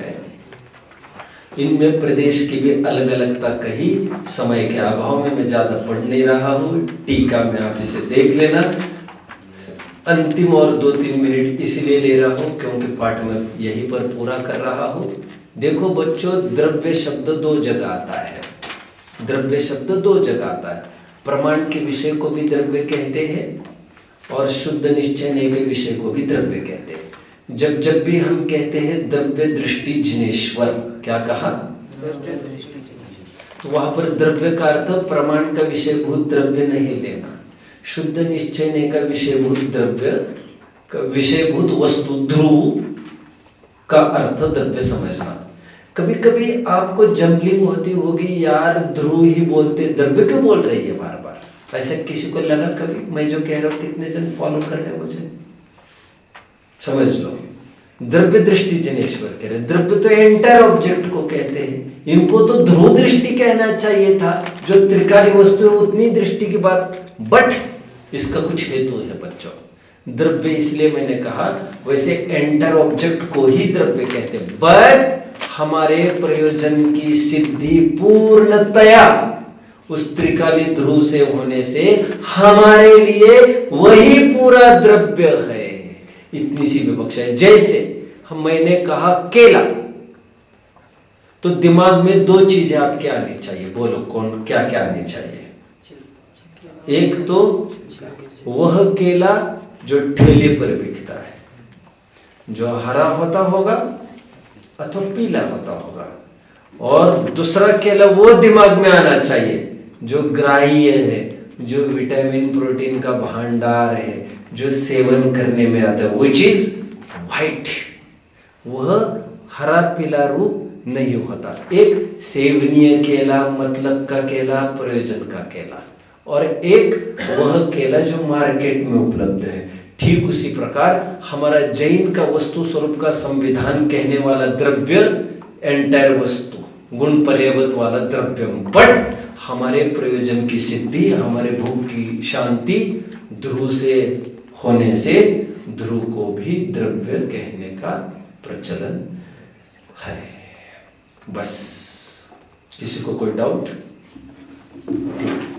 इनमें प्रदेश की भी अलग अलगता कही। समय के अभाव में मैं ज्यादा पढ़ नहीं रहा हूँ, टीका में आप इसे देख लेना। अंतिम और 2-3 मिनट इसलिए ले रहा हूँ क्योंकि पाठ में यहीं पर पूरा कर रहा हूँ। देखो बच्चों, द्रव्य शब्द 2 जगह आता है। द्रव्य शब्द 2 जगह आता है। प्रमाण के विषय को भी द्रव्य कहते हैं और शुद्ध निश्चय के विषय को भी द्रव्य कहते हैं। जब भी हम कहते हैं द्रव्य दृष्टि जिनेश्वर, क्या कहा? तो वहां पर द्रव्य का अर्थ प्रमाण का विषयभूत द्रव्य नहीं लेना। शुद्ध निश्चय का विषयभूत द्रव्य, विषयभूत वस्तु ध्रुव का अर्थ द्रव्य समझना। कभी कभी आपको जम्बलिंग होती होगी, यार ध्रुव ही बोलते, द्रव्य क्यों बोल रही है बार बार? ऐसा किसी को लगा कभी? मैं जो कह रहा हूं कितने जन फॉलो कर रहे हैं मुझे? समझ लो, द्रव्य दृष्टि जनेश्वर कह रहे। द्रव्य तो एंटायर ऑब्जेक्ट को कहते हैं, इनको तो ध्रुव दृष्टि कहना चाहिए था। जो त्रिकाली वस्तु है उतनी दृष्टि की बात, बट इसका कुछ हेतु है बच्चों। द्रव्य इसलिए मैंने कहा, वैसे एंटायर ऑब्जेक्ट को ही द्रव्य कहते हैं, बट हमारे प्रयोजन की सिद्धि पूर्णतया उस त्रिकाली ध्रुव से होने से हमारे लिए वही पूरा द्रव्य है। इतनी सी विवक्षा है। जैसे मैंने कहा केला, तो दिमाग में दो चीजें आपके आनी चाहिए। बोलो कौन क्या क्या आनी चाहिए? एक तो वह केला जो ठेले पर बिकता है, जो हरा होता होगा अथवा पीला होता होगा, और दूसरा केला वो दिमाग में आना चाहिए जो ग्राह्य है, जो विटामिन प्रोटीन का भंडार है, जो सेवन करने में आता है, विच इज व्हाइट। वह हरा पीला रूप नहीं होता। एक सेवनीय केला, मतलब का केला, प्रयोजन का केला, और एक वह केला जो मार्केट में उपलब्ध है। ठीक उसी प्रकार हमारा जैन का वस्तु स्वरूप का संविधान कहने वाला द्रव्य एंटायर वस्तु, गुण पर्यवत वाला द्रव्य, बट हमारे प्रयोजन की सिद्धि, हमारे भूख की शांति ध्रुव से होने से ध्रुव को भी द्रव्य कहने का प्रचलन है। बस, किसी को कोई डाउट? ठीक।